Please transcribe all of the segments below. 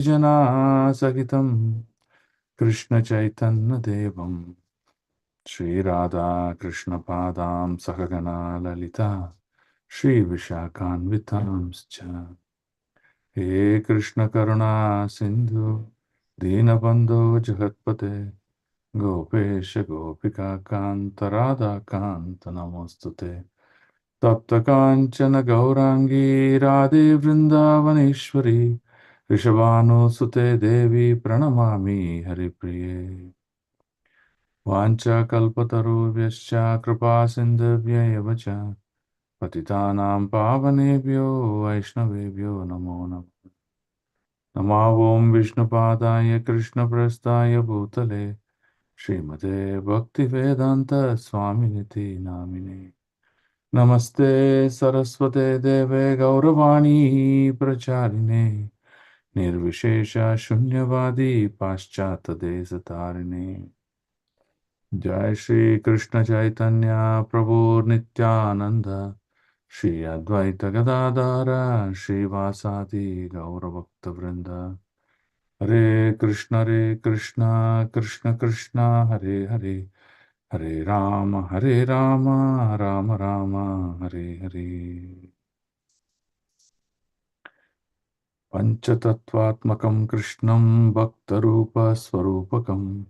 Jana Sagitam Krishna Chaitanya Devam Shri Radha Krishna Padam Sahagana Lalita Shri Vishakhanvitam Scha He Krishna Karuna Sindhu Dinabandho Jagatpate Gopesha Gopika Kanta Radha Kanta Namostute Tapta Kanchana Gaurangi Radhe Vrindavaneshwari Rishabhanu Devi Pranamami Haripriye Vancha Kalpatarubhyascha Kripa Sindhavya Evacha Patitanam Pavanebhyo Vaishnavebhyo Namo Namo Namavom Vishnupadaya Krishna Prastaya Bhutale Srimate Bhaktivedanta Swaminiti Namine Namaste Saraswate Deve Gauravani Pracharine Nirvishesha Shunyavadi Paschata Desatarine Jai Shri Krishna Chaitanya Prabhu Nityananda Shri Advaita Gadadara Shri Vasadi Gauravakta Vrinda Hare Krishna Krishna Krishna Hare Hare Hare Rama Rama Rama Hare Hare Panchatattvatmakam Krishnam Bhaktarupa Swarupakam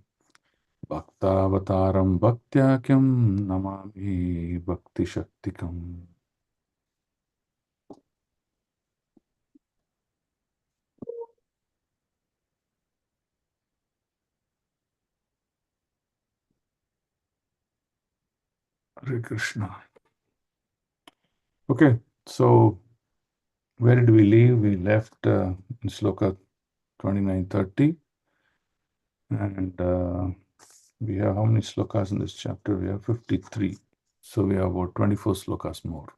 Bhaktavataram Bhaktyakam Namami Bhakti Shaktikam. Hare Krishna. Okay, so where did we leave? We left in Sloka 29:30, and we have how many slokas in this chapter? We have 53. So we have about 24 slokas more.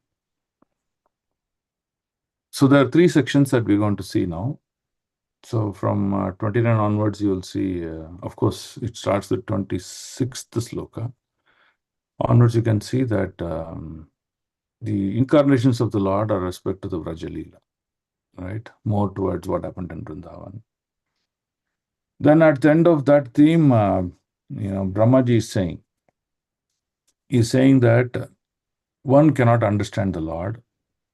So there are three sections that we're going to see now. So from 29 onwards, you will see, of course, it starts with 26th sloka. Onwards, you can see that the incarnations of the Lord are respect to the Vrajalila, right? More towards what happened in Vrindavan. Then at the end of that theme, Brahmaji is saying that one cannot understand the Lord,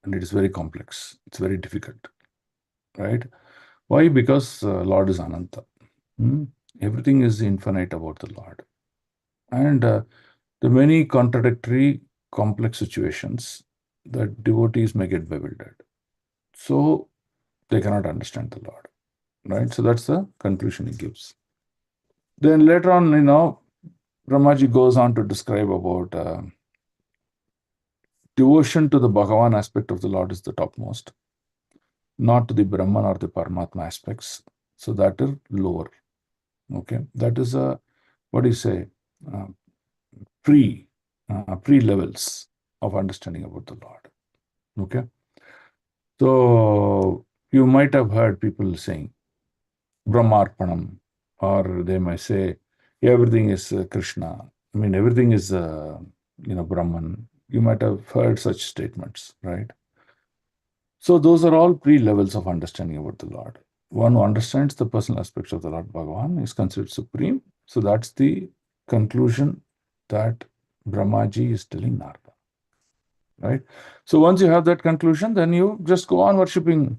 and it is very complex. It's very difficult, right? Why? Because Lord is Ananta. Hmm? Everything is infinite about the Lord. And the many contradictory, complex situations that devotees may get bewildered. So they cannot understand the Lord, right? So that's the conclusion he gives. Then later on, Brahmaji goes on to describe about devotion to the Bhagavan aspect of the Lord is the topmost, not to the Brahman or the Paramatma aspects. So that is lower. Okay, that is what do you say? Uh, pre levels of understanding about the Lord. Okay, so you might have heard people saying Brahmarpanam, or they might say everything is Krishna. I mean, everything is Brahman. You might have heard such statements, right? So those are all pre-levels of understanding about the Lord. One who understands the personal aspects of the Lord Bhagavan is considered supreme. So that's the conclusion that Brahmaji is telling Narada, right? So once you have that conclusion, then you just go on worshipping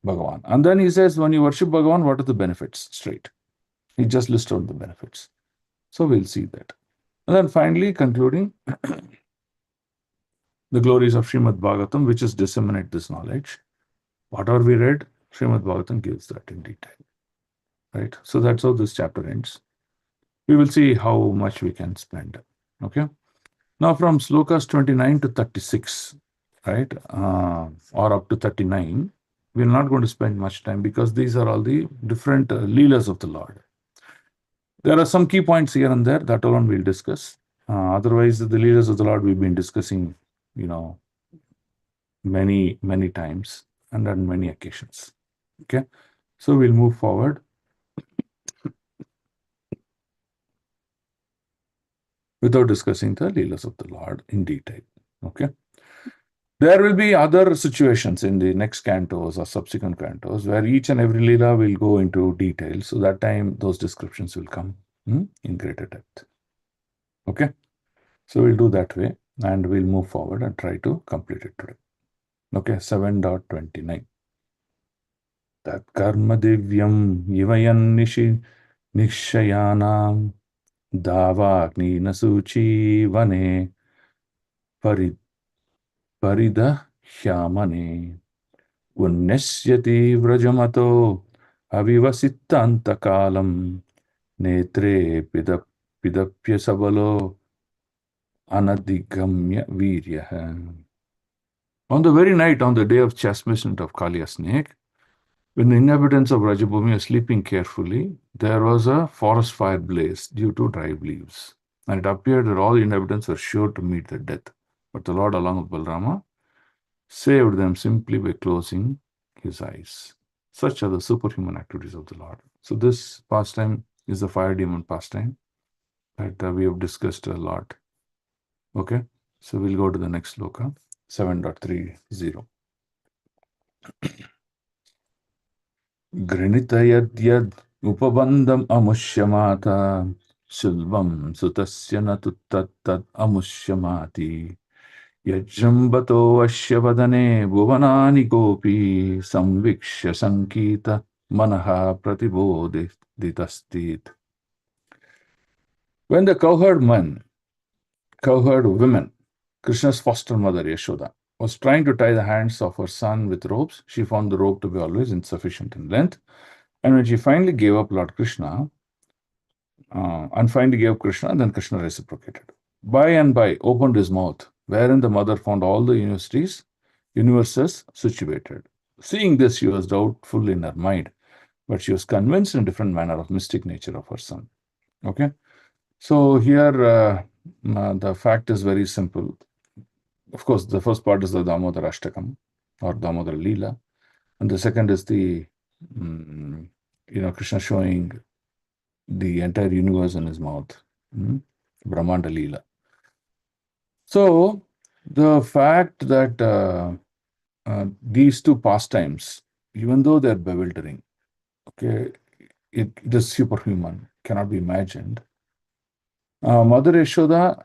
Bhagavan. And then he says, when you worship Bhagavan, what are the benefits? Straight. He just lists out the benefits. So we'll see that. And then finally, concluding the glories of Srimad Bhagavatam, which is disseminate this knowledge. Whatever we read, Srimad Bhagavatam gives that in detail. Right? So that's how this chapter ends. We will see how much we can spend. Okay. Now from slokas 29 to 36, right, or up to 39, we're not going to spend much time because these are all the different leelas of the Lord. There are some key points here and there that alone we'll discuss. Otherwise, the leelas of the Lord we've been discussing, many, many times and on many occasions. Okay. So we'll move forward. Without discussing the leelas of the Lord in detail. Okay. There will be other situations in the next cantos or subsequent cantos where each and every lila will go into detail. So that time those descriptions will come in greater depth. Okay. So we'll do that way and we'll move forward and try to complete it today. Okay. 7.29. Tat karma divyam yivayan nishayanam davagni nasuchi vane parid paridahyamane Unnesyati vrajamato avivasittanta netre pidapya sabalo anadigamya viryaha. On the very night, on the day of chastisement of Kaliya snake, when the inhabitants of Rajabhumi were sleeping carefully, there was a forest fire blaze due to dry leaves. And it appeared that all the inhabitants were sure to meet their death. But the Lord, along with Balrama, saved them simply by closing his eyes. Such are the superhuman activities of the Lord. So this pastime is the fire demon pastime that we have discussed a lot. Okay, so we'll go to the next sloka, 7.30. Granitayadyad upabandam amushyamata sulvam sutasya natuttat amushyamati Yajambato ashyavadane bhuvanani gopi samvikshya sankita manaha pratibodhitastit. When the cowherd women, Krishna's foster mother Yashoda, was trying to tie the hands of her son with ropes, she found the rope to be always insufficient in length. And when she finally gave up Lord Krishna, then Krishna reciprocated. By and by opened his mouth, wherein the mother found all the universes situated. Seeing this, she was doubtful in her mind, but she was convinced in a different manner of mystic nature of her son. Okay, so here the fact is very simple. Of course, the first part is the Damodara Ashtakam or Damodara Leela, and the second is the Krishna showing the entire universe in his mouth, Brahmanda Leela. So the fact that these two pastimes, even though they're bewildering, okay, it is superhuman, cannot be imagined. Mother Yashoda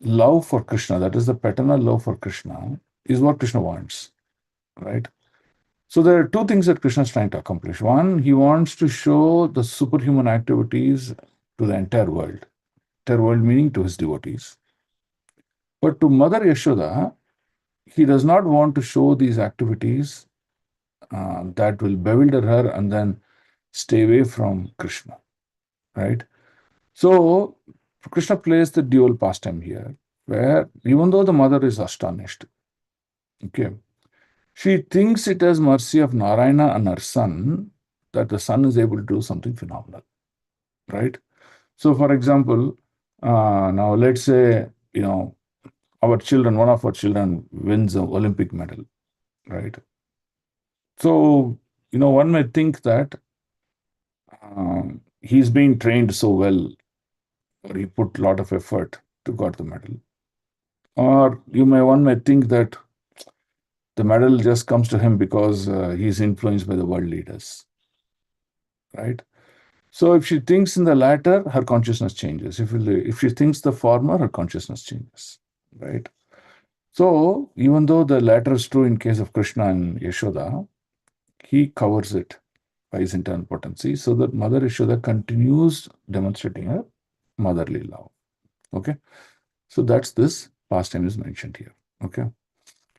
love for Krishna, that is the paternal love for Krishna, is what Krishna wants, right? So there are two things that Krishna is trying to accomplish. One, he wants to show the superhuman activities to the entire world meaning to his devotees. But to Mother Yashoda, he does not want to show these activities that will bewilder her and then stay away from Krishna, right? So Krishna plays the dual pastime here, where even though the mother is astonished, okay, she thinks it is mercy of Narayana and her son that the son is able to do something phenomenal, right? So, for example, now let's say, one of our children wins an Olympic medal, right? So, one may think that he's being trained so well, or he put a lot of effort to got the medal. Or one may think that the medal just comes to him because he's influenced by the world leaders, right? So if she thinks in the latter, her consciousness changes. If she thinks the former, her consciousness changes, right? So even though the latter is true in case of Krishna and Yashoda, he covers it by his internal potency, so that Mother Yashoda continues demonstrating her motherly love. Okay, so that's this pastime is mentioned here. Okay,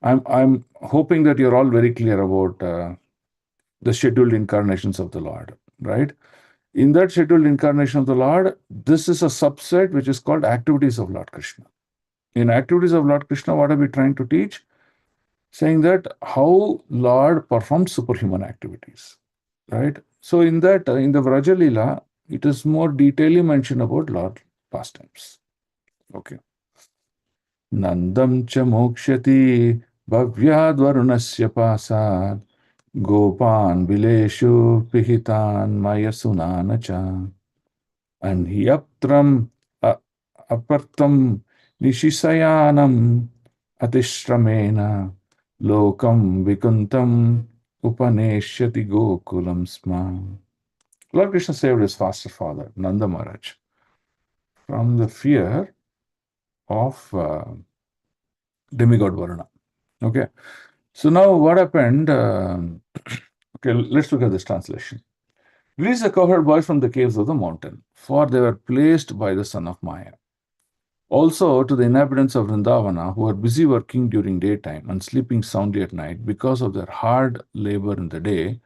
I'm hoping that you're all very clear about the scheduled incarnations of the Lord, right? In that scheduled incarnation of the Lord, this is a subset which is called activities of Lord Krishna. In activities of Lord Krishna, what are we trying to teach? Saying that how Lord performs superhuman activities, right? So in that, in the Vraja Leela, it is more detailedly mentioned about Lord pastimes. Okay. Nandam cha mokshati bhavyad varunasya pasad gopan bileshu pihitan maya sunana cha anhyaptram apartam nishisayanam Atishramena lokam vikuntam upaneshyati gokulam sma. Lord Krishna saved his foster father, Nanda Maharaj, from the fear of demigod Varuna. Okay. So now what happened? Okay, let's look at this translation. Release the cowherd boys from the caves of the mountain, for they were placed by the son of Maya. Also, to the inhabitants of Vrindavana, who are busy working during daytime and sleeping soundly at night because of their hard labor in the day,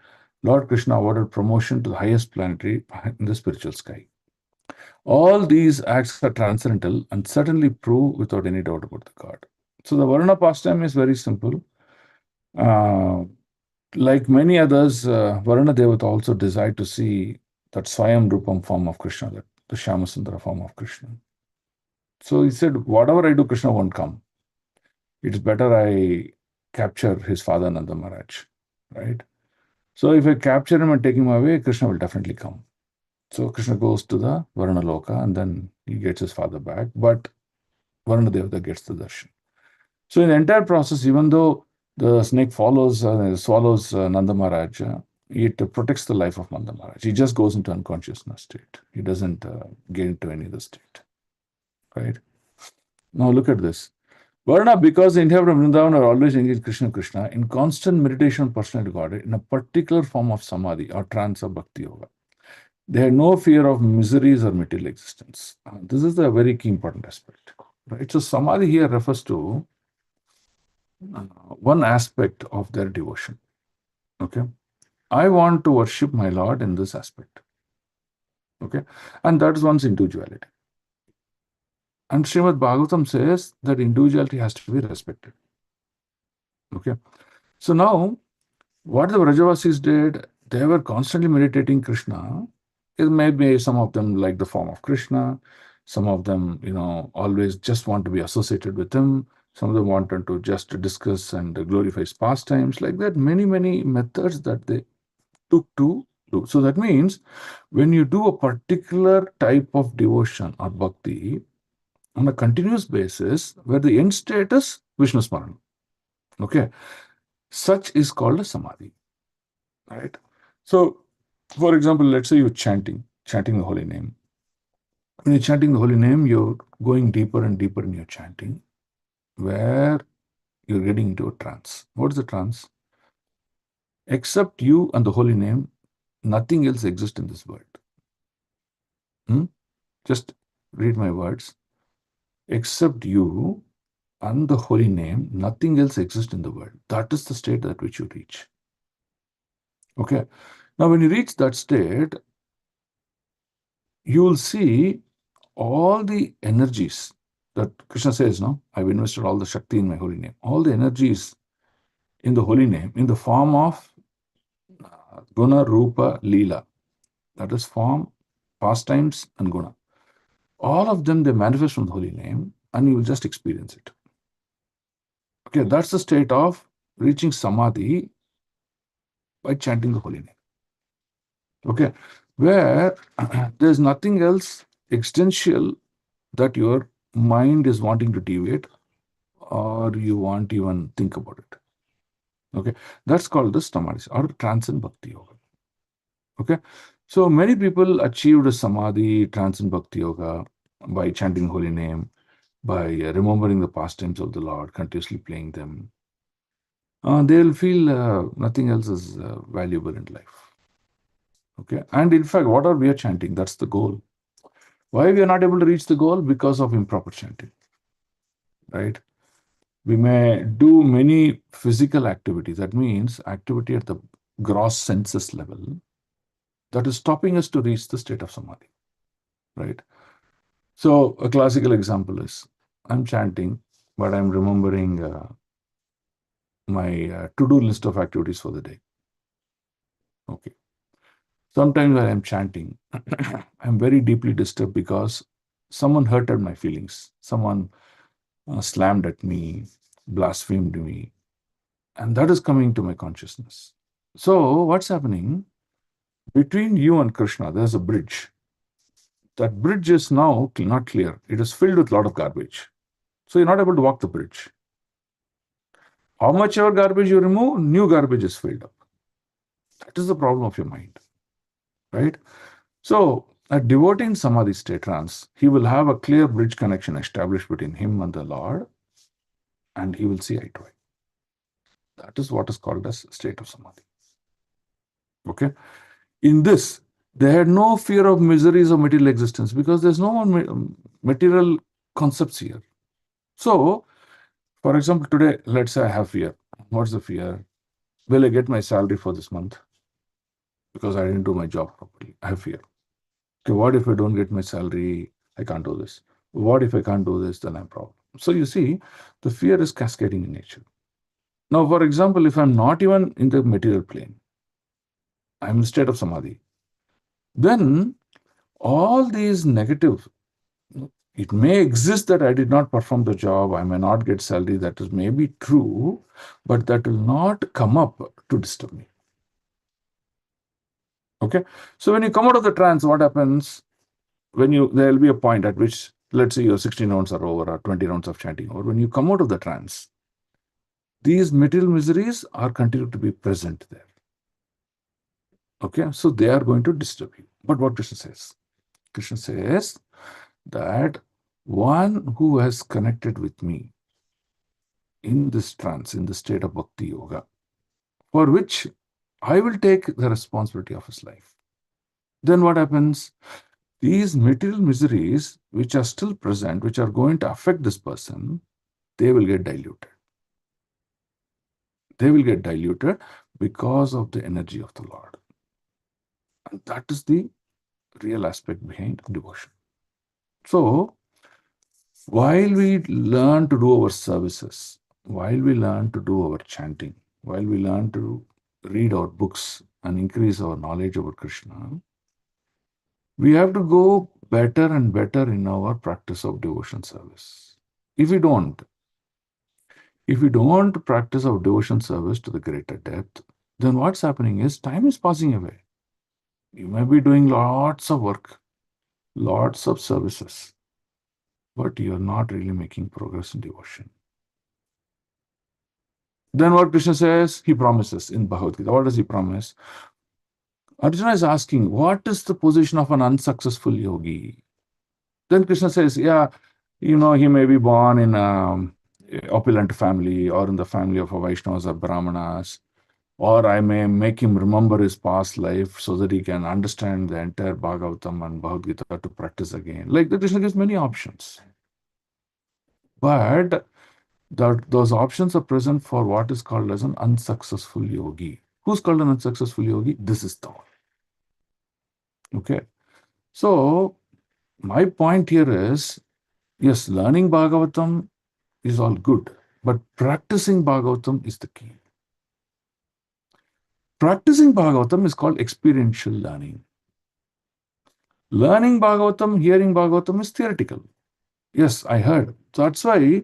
Lord Krishna awarded promotion to the highest planetary in the spiritual sky. All these acts are transcendental and certainly prove without any doubt about the God. So the Varuna pastime is very simple. Like many others, Varuna Devata also desired to see that Swayam Rupam form of Krishna, that the Shyamasundara form of Krishna. So he said, whatever I do, Krishna won't come. It's better I capture his father Nanda Maharaj, right? So if I capture him and take him away, Krishna will definitely come. So Krishna goes to the Varuna Loka and then he gets his father back, but Varuna Devata gets the darshan. So in the entire process, even though the snake swallows Nanda Maharaj, it protects the life of Nanda Maharaj. He just goes into unconsciousness state. He doesn't get into any other state, right? Now look at this. Varna, because the inhabitants of Vrindavan are always engaged Krishna Krishna in constant meditation on personal Godhead in a particular form of samadhi or trance or bhakti yoga. They had no fear of miseries or material existence. This is a very key important aspect. Right? So samadhi here refers to one aspect of their devotion. Okay. I want to worship my Lord in this aspect. Okay. And that is one's individuality. And Srimad Bhagavatam says that individuality has to be respected. Okay. So now, what the Vrajavasis did, they were constantly meditating Krishna. It may be some of them like the form of Krishna, some of them, always just want to be associated with him. Some of them wanted to just discuss and glorify his pastimes, like that. Many, many methods that they took to do. So that means when you do a particular type of devotion or bhakti on a continuous basis, where the end state is Vishnu Smaran, okay, such is called a samadhi, right? So, for example, let's say you're chanting the holy name. When you're chanting the holy name, you're going deeper and deeper in your chanting, where you're getting into a trance. What is the trance? Except you and the holy name, nothing else exists in this world. Just read my words. Except you and the holy name, nothing else exists in the world. That is the state at which you reach. Okay. Now, when you reach that state, you will see all the energies that Krishna says, no, I've invested all the Shakti in my holy name. All the energies in the holy name in the form of Guna, Rupa, Leela. That is form, pastimes, and Guna. All of them, they manifest from the holy name, and you will just experience it. Okay, that's the state of reaching samadhi by chanting the holy name. Okay, where there's nothing else existential that your mind is wanting to deviate or you want to even think about it. Okay, that's called the samadhi or transcend bhakti yoga. Okay, so many people achieved samadhi, transcend bhakti yoga by chanting holy name, by remembering the pastimes of the Lord, continuously playing them. They'll feel nothing else is valuable in life. Okay, and in fact, what are we are chanting? That's the goal. Why we are not able to reach the goal? Because of improper chanting, right? We may do many physical activities. That means activity at the gross senses level that is stopping us to reach the state of samadhi, right? So a classical example is I'm chanting, but I'm remembering my to-do list of activities for the day. Okay. Sometimes when I'm chanting, I'm very deeply disturbed because someone hurted my feelings. Someone slammed at me, blasphemed me, and that is coming to my consciousness. So what's happening? Between you and Krishna, there's a bridge. That bridge is now not clear. It is filled with a lot of garbage. So you're not able to walk the bridge. How much ever garbage you remove, new garbage is filled up. That is the problem of your mind, right? So, at devoting samadhi state trance, he will have a clear bridge connection established between him and the Lord, and he will see eye to eye. That is what is called as state of samadhi. Okay? In this, they had no fear of miseries of material existence because there's no material concepts here. So, for example, today, let's say I have fear. What's the fear? Will I get my salary for this month? Because I didn't do my job properly. I have fear. Okay, what if I don't get my salary? I can't do this. What if I can't do this? Then I'm problem. So you see, the fear is cascading in nature. Now, for example, if I'm not even in the material plane, I'm in the state of samadhi, then all these negative, it may exist that I did not perform the job, I may not get salary, that is maybe true, but that will not come up to disturb me. Okay? So when you come out of the trance, what happens? There will be a point at which, let's say your 16 rounds are over or 20 rounds of chanting over. When you come out of the trance, these material miseries are continued to be present there. Okay, so they are going to disturb you. But what Krishna says? Krishna says that one who has connected with me in this trance, in the state of bhakti yoga, for which I will take the responsibility of his life. Then what happens? These material miseries, which are still present, which are going to affect this person, they will get diluted. They will get diluted because of the energy of the Lord. And that is the real aspect behind devotion. So, while we learn to do our services, while we learn to do our chanting, while we learn to read our books and increase our knowledge about Krishna, we have to go better and better in our practice of devotion service. If we don't practice our devotion service to the greater depth, then what's happening is time is passing away. You may be doing lots of work, lots of services, but you're not really making progress in devotion. Then what Krishna says? He promises in Bhagavad Gita. What does he promise? Arjuna is asking, what is the position of an unsuccessful yogi? Then Krishna says, yeah, he may be born in an opulent family or in the family of a Vaishnavas or Brahmanas, or I may make him remember his past life so that he can understand the entire Bhagavatam and Bhagavad Gita to practice again. Like the Krishna gives many options. But those options are present for what is called as an unsuccessful yogi. Who's called an unsuccessful yogi? This is the one. Okay. So, my point here is, yes, learning Bhagavatam is all good, but practicing Bhagavatam is the key. Practicing Bhagavatam is called experiential learning. Learning Bhagavatam, hearing Bhagavatam is theoretical. Yes, I heard. So that's why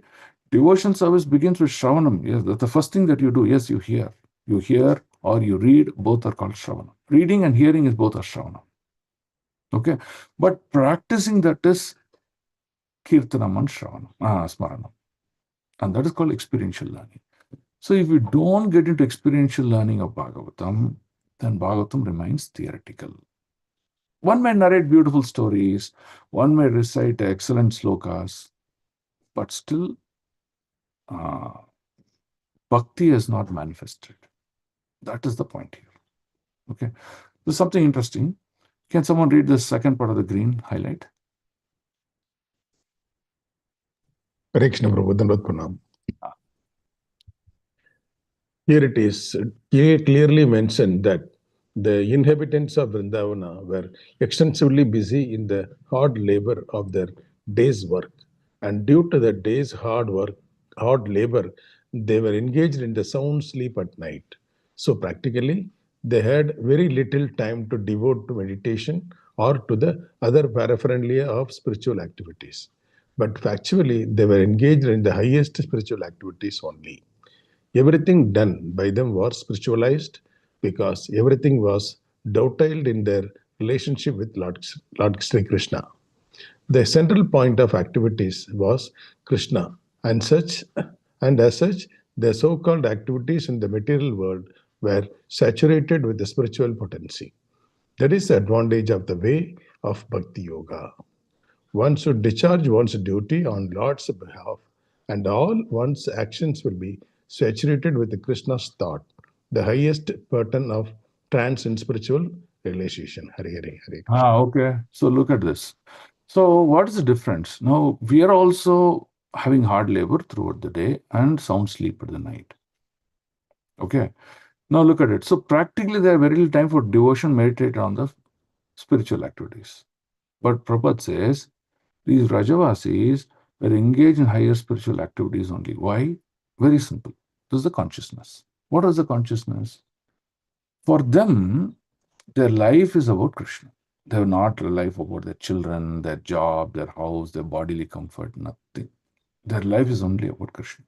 devotion service begins with Shravanam. Yes, that's the first thing that you do. Yes, you hear. You hear or you read, both are called Shravanam. Reading and hearing is both are Shravanam. Okay. But practicing that is Kirtanam and Shravanam, Smaranam. And that is called experiential learning. So if you don't get into experiential learning of Bhagavatam, then Bhagavatam remains theoretical. One may narrate beautiful stories, one may recite excellent slokas, but still bhakti is not manifested. That is the point here. Okay. There's something interesting. Can someone read the second part of the green highlight? Hare Krishna Prabhu, Dandavat Pranam. Here it is clearly mentioned that the inhabitants of Vrindavana were extensively busy in the hard labor of their day's work. And due to the day's hard labor, they were engaged in the sound sleep at night. So practically, they had very little time to devote to meditation or to the other paraphernalia of spiritual activities. But factually, they were engaged in the highest spiritual activities only. Everything done by them was spiritualized because everything was dovetailed in their relationship with Lord Sri Krishna. The central point of activities was Krishna, and as such, The so-called activities in the material world were saturated with the spiritual potency. That is the advantage of the way of Bhakti Yoga. One should discharge one's duty on Lord's behalf, and all one's actions will be saturated with the Krishna's thought, the highest pattern of trance and spiritual realization. Hare Hare, Hare Krishna. Okay. So look at this. So what is the difference? Now, we are also having hard labor throughout the day and sound sleep at the night. Okay. Now look at it. So practically there are very little time for devotion, meditate on the spiritual activities. But Prabhupada says these Rajavasis were engaged in higher spiritual activities only. Why? Very simple. This is the consciousness. What is the consciousness? For them, their life is about Krishna. They have not a life about their children, their job, their house, their bodily comfort, nothing. Their life is only about Krishna.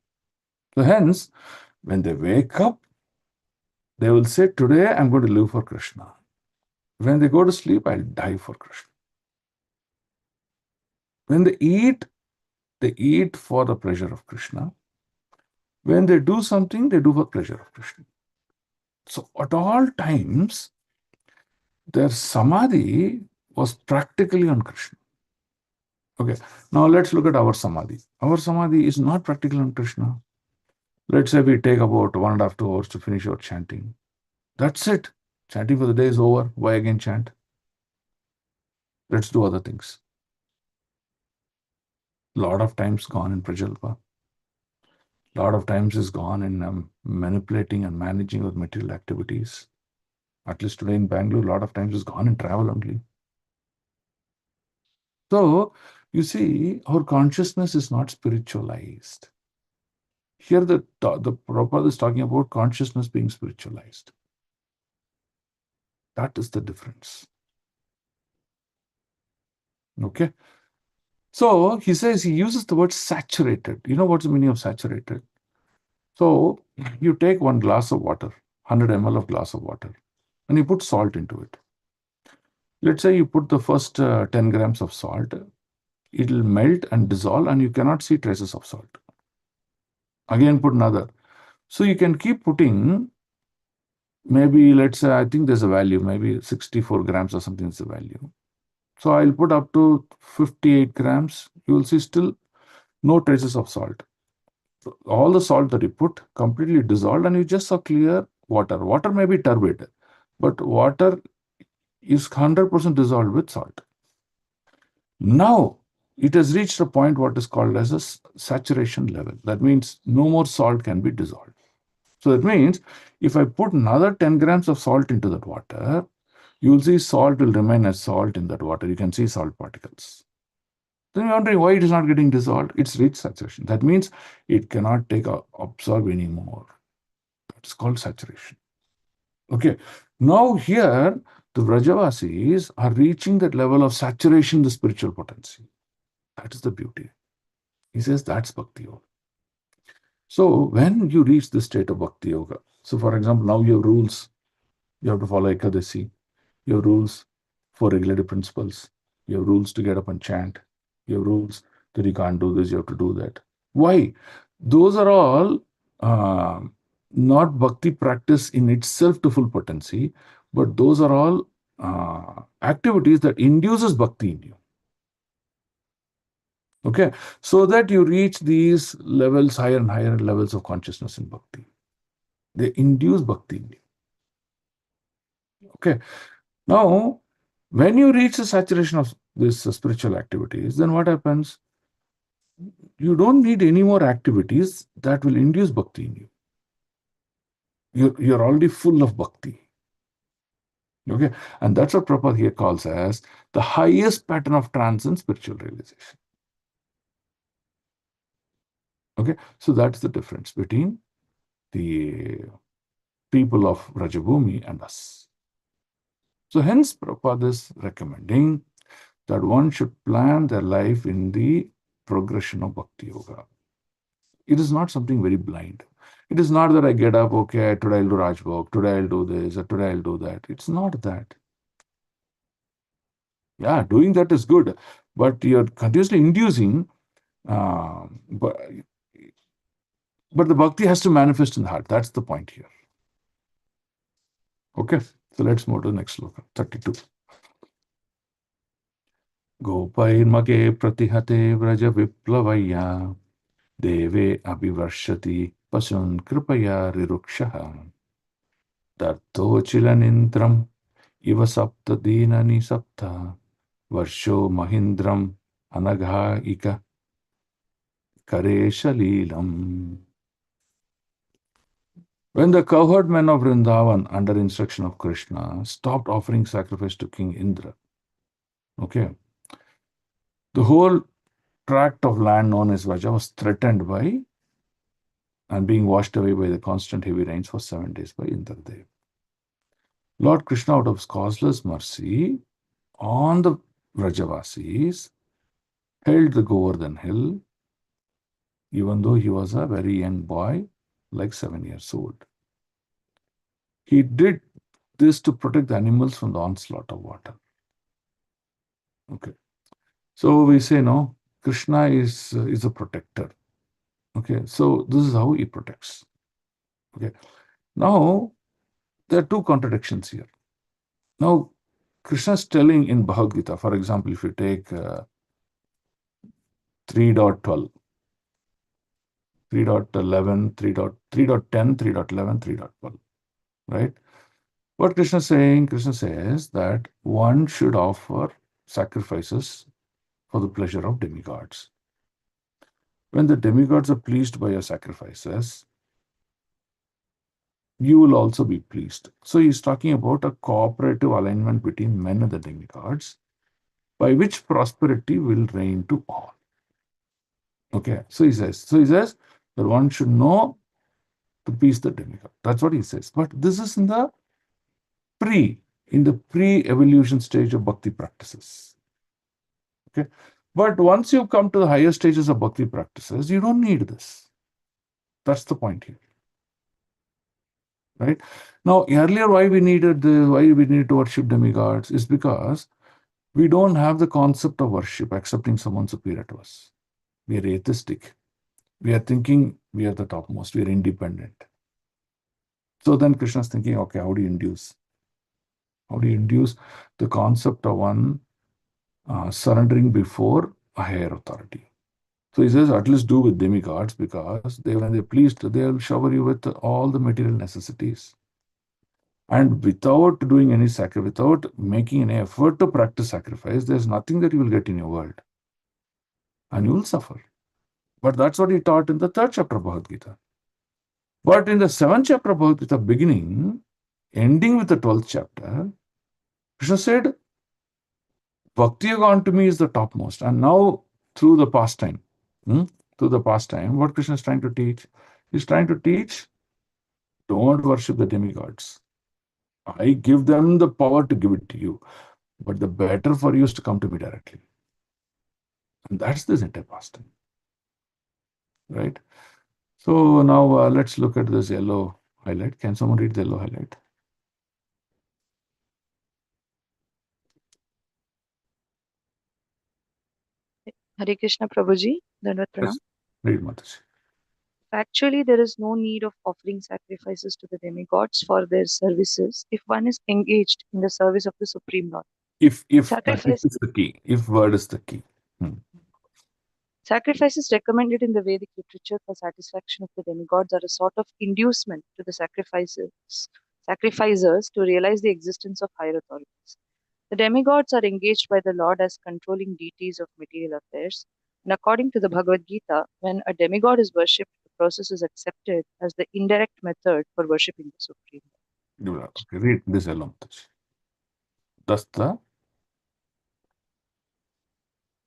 So hence, when they wake up, they will say, today I'm going to live for Krishna. When they go to sleep, I'll die for Krishna. When they eat for the pleasure of Krishna. When they do something, they do for pleasure of Krishna. So at all times, their samadhi was practically on Krishna. Okay, now let's look at our samadhi. Our samadhi is not practically on Krishna. Let's say we take about 1.5 to 2 hours to finish our chanting. That's it. Chanting for the day is over. Why again chant? Let's do other things. Lot of times gone in Prajalpa. Lot of times is gone in manipulating and managing our material activities. At least today in Bangalore, a lot of times is gone in travel only. So, you see, our consciousness is not spiritualized. Here, the Prabhupada is talking about consciousness being spiritualized. That is the difference. Okay. So, he says he uses the word saturated. You know what's the meaning of saturated? So, you take 1 glass of water, 100 ml of glass of water, and you put salt into it. Let's say you put the first 10 grams of salt, it will melt and dissolve, and you cannot see traces of salt. Again, put another. So you can keep putting, maybe let's say, I think there's a value, maybe 64 grams or something is the value. So I'll put up to 58 grams. You will see still no traces of salt. So all the salt that you put completely dissolved, and you just saw clear water. Water may be turbid, but water is 100% dissolved with salt. Now, it has reached a point what is called as a saturation level. That means no more salt can be dissolved. So that means if I put another 10 grams of salt into that water, you will see salt will remain as salt in that water. You can see salt particles. Then you're wondering why it is not getting dissolved. It's reached saturation. That means it cannot absorb anymore. That's called saturation. Okay. Now here, the Vrajavasis are reaching that level of saturation, the spiritual potency. That is the beauty. He says that's Bhakti Yoga. So when you reach this state of Bhakti Yoga, so for example, now you have rules. You have to follow Ekadasi. You have rules for regulative principles. You have rules to get up and chant. You have rules that you can't do this, you have to do that. Why? Those are all not bhakti practice in itself to full potency, but those are all activities that induces bhakti in you. Okay, so that you reach these levels, higher and higher levels of consciousness in bhakti. They induce bhakti in you. Okay, now when you reach the saturation of these spiritual activities, then what happens? You don't need any more activities that will induce bhakti in you. You're already full of bhakti. Okay, and that's what Prabhupada here calls as the highest pattern of trance and spiritual realization. Okay, so that's the difference between the people of Rajabhumi and us. So hence Prabhupada is recommending that one should plan their life in the progression of Bhakti Yoga. It is not something very blind. It is not that I get up, okay, today I'll do Rajbhog, today I'll do this, or today I'll do that. It's not that. Yeah, doing that is good, but you're continuously inducing, but But the bhakti has to manifest in the heart. That's the point here. Okay, so let's move to the next sloka, 32. Gopairmage pratihate vraja viplavaya deve abhivarshati pasun kripaya rirukshaha dartochilanintram iva sapta dinani sapta varsho mahindram anaghaika kareshalilam. When the cowherd men of Vrindavan, under instruction of Krishna, stopped offering sacrifice to King Indra, okay, the whole tract of land known as Vraja was threatened by and being washed away by the constant heavy rains for 7 days by Indradev. Lord Krishna, out of his causeless mercy on the Vrajavasis, held the Govardhan hill, even though he was a very young boy, like 7 years old. He did this to protect the animals from the onslaught of water. Okay. So we say, no, Krishna is a protector. Okay. So this is how he protects. Okay. Now, there are two contradictions here. Now, Krishna is telling in Bhagavad Gita, for example, if you take 3.12, 3.11, 3.10, 3.11, 3.12, right? What Krishna is saying? Krishna says that one should offer sacrifices for the pleasure of demigods. When the demigods are pleased by your sacrifices, you will also be pleased. So he's talking about a cooperative alignment between men and the demigods, by which prosperity will reign to all. Okay, so he says that one should know to please the demigod. That's what he says. But this is in the pre-evolution stage of bhakti practices. Okay, but once you come to the higher stages of bhakti practices, you don't need this. That's the point here. Right? Now, earlier, why we needed to worship demigods is because we don't have the concept of worship, accepting someone superior to us. We are atheistic. We are thinking we are the topmost. We are independent. So then Krishna is thinking, okay, how do you induce? How do you induce the concept of one surrendering before a higher authority? So he says, at least do with demigods, because when they're pleased, they'll shower you with all the material necessities. And without doing any sacrifice, without making any effort to practice sacrifice, there's nothing that you will get in your world. And you will suffer. But that's what he taught in the 3rd chapter of Bhagavad Gita. But in the 7th chapter of Bhagavad Gita, beginning, ending with the 12th chapter, Krishna said, Bhakti yoga unto me is the topmost. And now, through the pastime, what Krishna is trying to teach? He's trying to teach, don't worship the demigods. I give them the power to give it to you. But the better for you is to come to me directly. And that's this entire pastime. Right? So now let's look at this yellow highlight. Can someone read the yellow highlight? Hare Krishna Prabhuji, Dandavat Pranam. Yes. Read, Mataji. Actually, there is no need of offering sacrifices to the demigods for their services if one is engaged in the service of the Supreme Lord. If is the key. If word is the key. Sacrifices recommended in the Vedic literature for satisfaction of the demigods are a sort of inducement to the sacrificers to realize the existence of higher authorities. The demigods are engaged by the Lord as controlling deities of material affairs. And according to the Bhagavad Gita, when a demigod is worshipped, the process is accepted as the indirect method for worshipping the Supreme Lord. Okay, read this alone. Thus,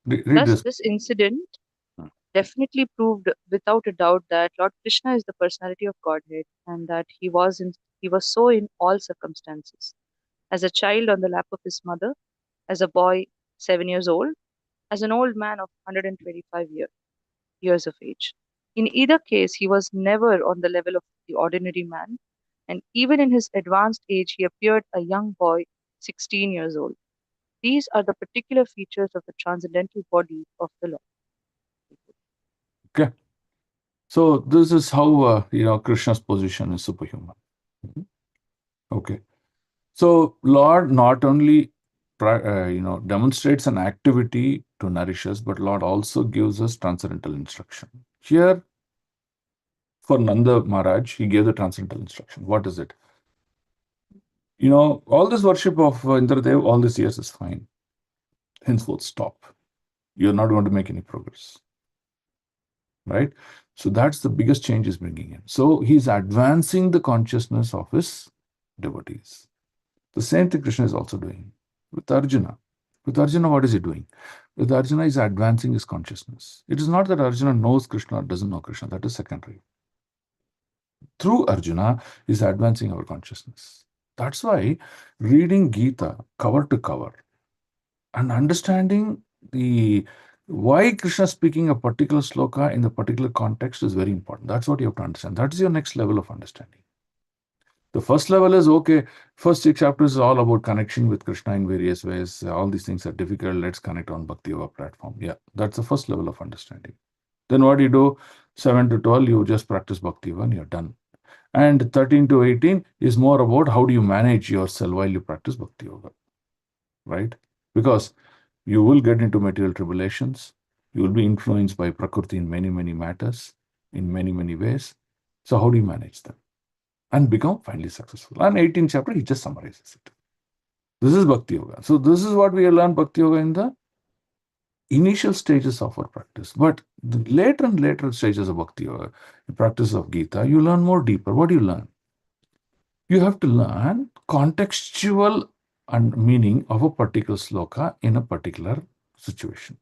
This incident definitely proved without a doubt that Lord Krishna is the personality of Godhead and that he was so in all circumstances. As a child on the lap of his mother, as a boy 7 years old, as an old man of 125 years of age. In either case, he was never on the level of the ordinary man, and even in his advanced age, he appeared a young boy, 16 years old. These are the particular features of the transcendental body of the Lord. Okay. So this is how Krishna's position is superhuman. Mhm. Okay. So Lord not only demonstrates an activity to nourish us, but Lord also gives us transcendental instruction. Here, for Nanda Maharaj, he gave the transcendental instruction. What is it? All this worship of Indradev all these years is fine. Henceforth, stop. You're not going to make any progress. Right? So that's the biggest change he's bringing in. So he's advancing the consciousness of his devotees. The same thing Krishna is also doing with Arjuna. With Arjuna, what is he doing? With Arjuna, he's advancing his consciousness. It is not that Arjuna knows Krishna or doesn't know Krishna. That is secondary. Through Arjuna, he's advancing our consciousness. That's why reading Gita cover to cover and understanding the why Krishna is speaking a particular sloka in the particular context is very important. That's what you have to understand. That is your next level of understanding. The first level is okay, first 6 chapters is all about connection with Krishna in various ways. All these things are difficult. Let's connect on Bhakti Yoga platform. Yeah, that's the first level of understanding. Then what you do, 7 to 12, you just practice Bhakti Yoga and you're done. And 13 to 18 is more about how do you manage yourself while you practice Bhakti Yoga, right? Because you will get into material tribulations. You will be influenced by Prakriti in many, many matters, in many, many ways. So how do you manage them? And become finally successful. And 18th chapter, he just summarizes it. This is Bhakti Yoga. So this is what we learn Bhakti Yoga in the initial stages of our practice. But the later and later stages of Bhakti Yoga, the practice of Gita, you learn more deeper. What do you learn? You have to learn contextual and meaning of a particular sloka in a particular situation.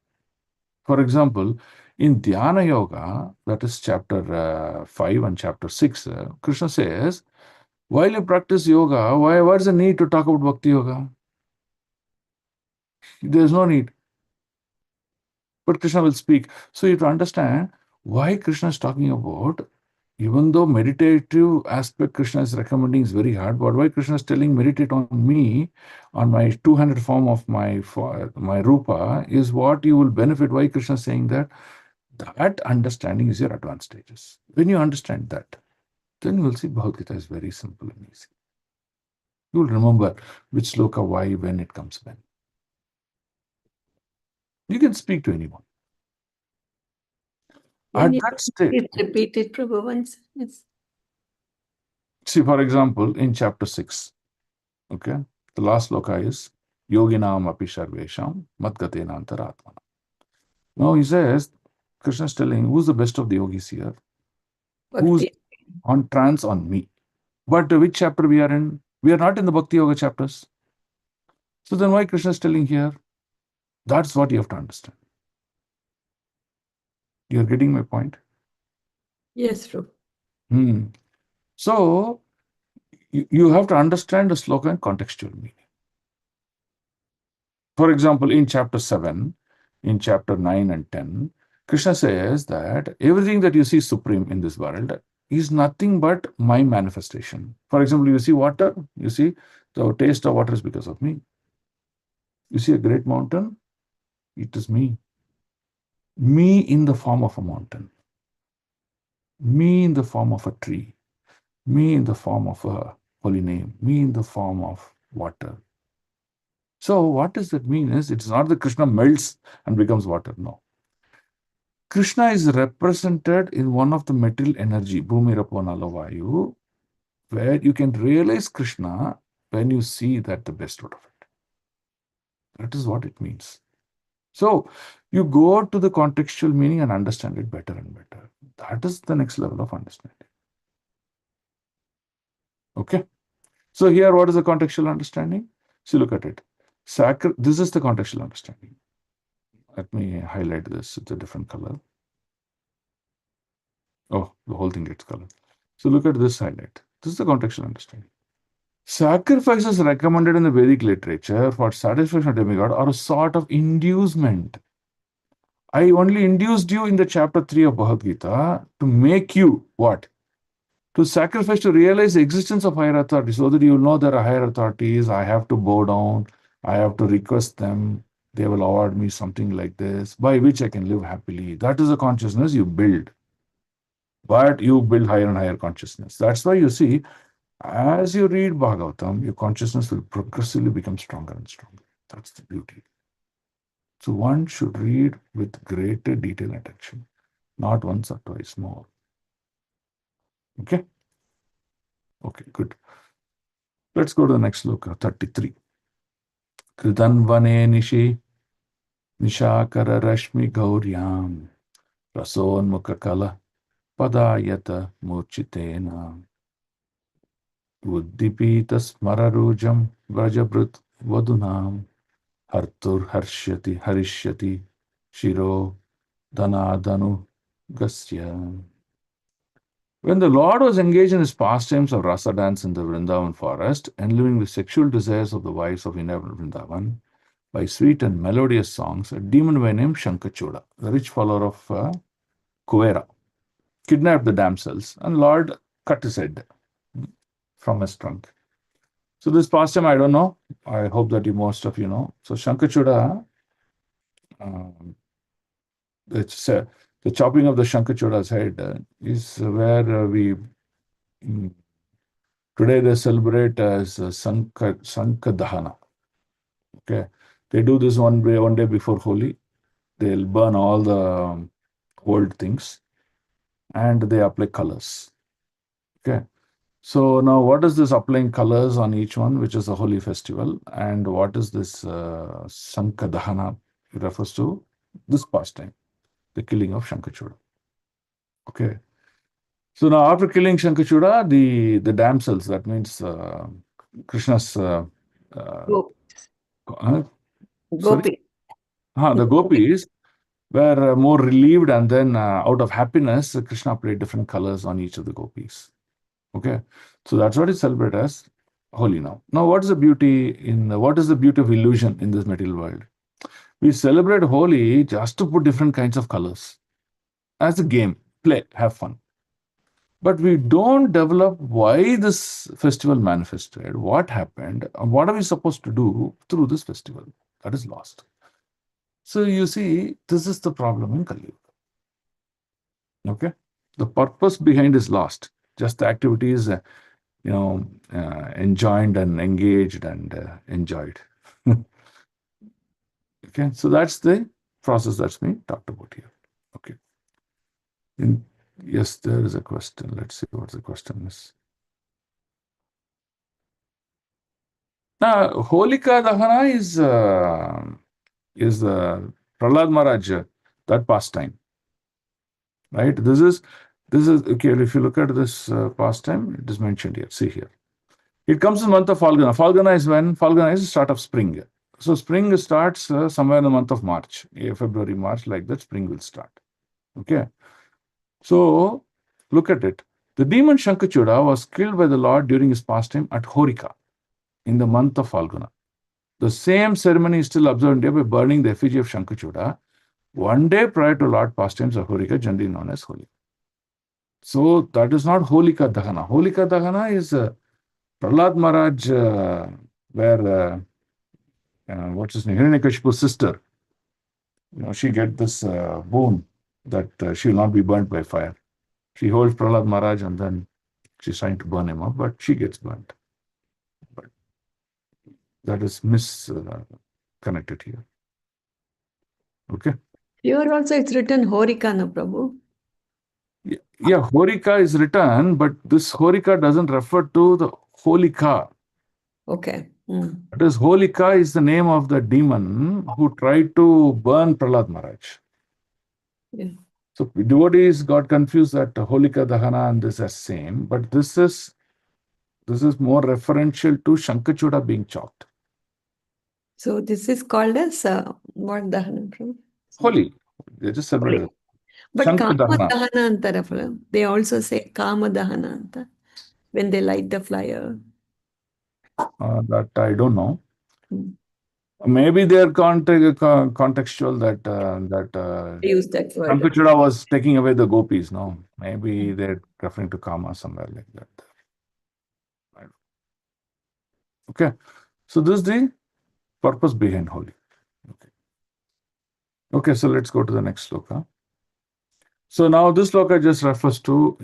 For example, in Dhyana Yoga, that is chapter 5 and chapter 6, Krishna says, while you practice yoga, why is the need to talk about Bhakti Yoga? There's no need. But Krishna will speak. So you have to understand why Krishna is talking about, even though meditative aspect Krishna is recommending is very hard, but why Krishna is telling meditate on me, on my 200 form of my rupa, is what you will benefit. Why Krishna is saying that? That understanding is your advanced stages. When you understand that, then you will see Bhagavad Gita is very simple and easy. You will remember which sloka, why, when it comes when. You can speak to anyone. At that state, repeat it, Prabhu, once. Yes. See, for example, in chapter 6, okay, the last sloka is Yoginam api sarvesham matgatena antaratmana. Now he says, Krishna is telling who's the best of the yogis here? Who's on trance on me? But which chapter we are in? We are not in the Bhakti Yoga chapters. So then why Krishna is telling here? That's what you have to understand. You're getting my point? Yes, Prabhu. So you have to understand the sloka and contextual meaning. For example, in chapter 7, in chapter 9 and 10, Krishna says that everything that you see supreme in this world is nothing but my manifestation. For example, you see water, you see the taste of water is because of me. You see a great mountain, it is me. Me in the form of a mountain. Me in the form of a tree. Me in the form of a holy name. Me in the form of water. So what does that mean is, it's not that Krishna melts and becomes water. No. Krishna is represented in one of the material energy, Bhumi Rapo Nalo Vayu, where you can realize Krishna when you see that the best out of it. That is what it means. So you go to the contextual meaning and understand it better and better. That is the next level of understanding. Okay. So here, what is the contextual understanding? See, look at it. This is the contextual understanding. Let me highlight this with a different color. Oh, the whole thing gets colored. So look at this highlight. This is the contextual understanding. Sacrifices recommended in the Vedic literature for satisfaction of demigod are a sort of inducement. I only induced you in the chapter 3 of Bhagavad Gita to make you what? To sacrifice, to realize the existence of higher authorities, so that you will know there are higher authorities. I have to bow down. I have to request them. They will award me something like this, by which I can live happily. That is the consciousness you build. but you build higher and higher consciousness. That's why you see, as you read Bhagavatam, your consciousness will progressively become stronger and stronger. That's the beauty. So one should read with greater detail and attention, not once or twice more. Okay? Okay, good. Let's go to the next sloka, 33. Kritanvane nishi nishakara rashmi gauryam rasonmukha kala padayata murchitena uddipita smararujam vrajabrut vadunam hartur harishyati shiro dhanadanu gasya. When the Lord was engaged in his pastimes of rasa dance in the Vrindavan forest, enlivening the sexual desires of the wives of inhabitant Vrindavan by sweet and melodious songs, a demon by name Shankachuda, the rich follower of Kuvera, kidnapped the damsels, and Lord cut his head from his trunk. So this pastime, I don't know. I hope that most of you know. So Shankachuda, the chopping of the Shankachuda's head is where we today they celebrate as Sankadahana. Okay, they do this one day before Holi. They'll burn all the old things and they apply colors. Okay, so now what is this applying colors on each one, which is a holy festival, and what is this Sankadahana? It refers to this pastime, the killing of Shankachuda. Okay, so now after killing Shankachuda, the damsels, that means Krishna's Gopi. the gopis were more relieved, and then out of happiness, Krishna applied different colors on each of the gopis. Okay, so that's what is celebrated as Holi now. Now, what is the beauty of illusion in this material world? We celebrate Holi just to put different kinds of colors as a game, play, have fun. But we don't develop why this festival manifested, what happened, and what are we supposed to do through this festival. That is lost. So you see, this is the problem in Kali Yuga. Okay, the purpose behind is lost. Just the activities, enjoined and engaged and enjoyed. Okay, so that's the process that's being talked about here. Okay. Yes, there is a question. Let's see what the question is. Now, Holika Dahana is Prahlad Maharaj, that pastime, right? This is okay. If you look at this pastime, it is mentioned here. See here. It comes in the month of Falguna. Falguna is the start of spring. So spring starts somewhere in the month of March, February, March, like that. Spring will start. Okay. So look at it. The demon Shankachuda was killed by the Lord during his pastime at Horika in the month of Falguna. The same ceremony is still observed in India by burning the effigy of Shankachuda one day prior to Lord pastimes of Horika, generally known as Holi. So that is not Holika Dahana. Holika Dahana is Prahlad Maharaj, where what's his name, Hiranyakashipu's sister, she get this boon that she will not be burnt by fire. She holds Prahlad Maharaj and then she's trying to burn him up, but she gets burnt. But that is misconnected here. Okay. Here also it's written Horika, no Prabhu. Yeah, Horika is written, but this Horika doesn't refer to the Holika. Okay. That is, Holika is the name of the demon who tried to burn Prahlad Maharaj. Yeah. So devotees got confused that Holika Dahana and this are same, but this is more referential to Shankachuda being chopped. So this is called as what Dahana, Prabhu? Holi. They just celebrate it. But Kama Shankadahana. Dahana antara, they also say Kama Dahana anta when they light the fire. That I don't know. Maybe they are contextual that They use that word. Shankachuda was taking away the gopis. No, maybe they're referring to Kama somewhere like that. Okay, so this is the purpose behind Holi. Okay, so let's go to the next sloka. So now this sloka just refers to,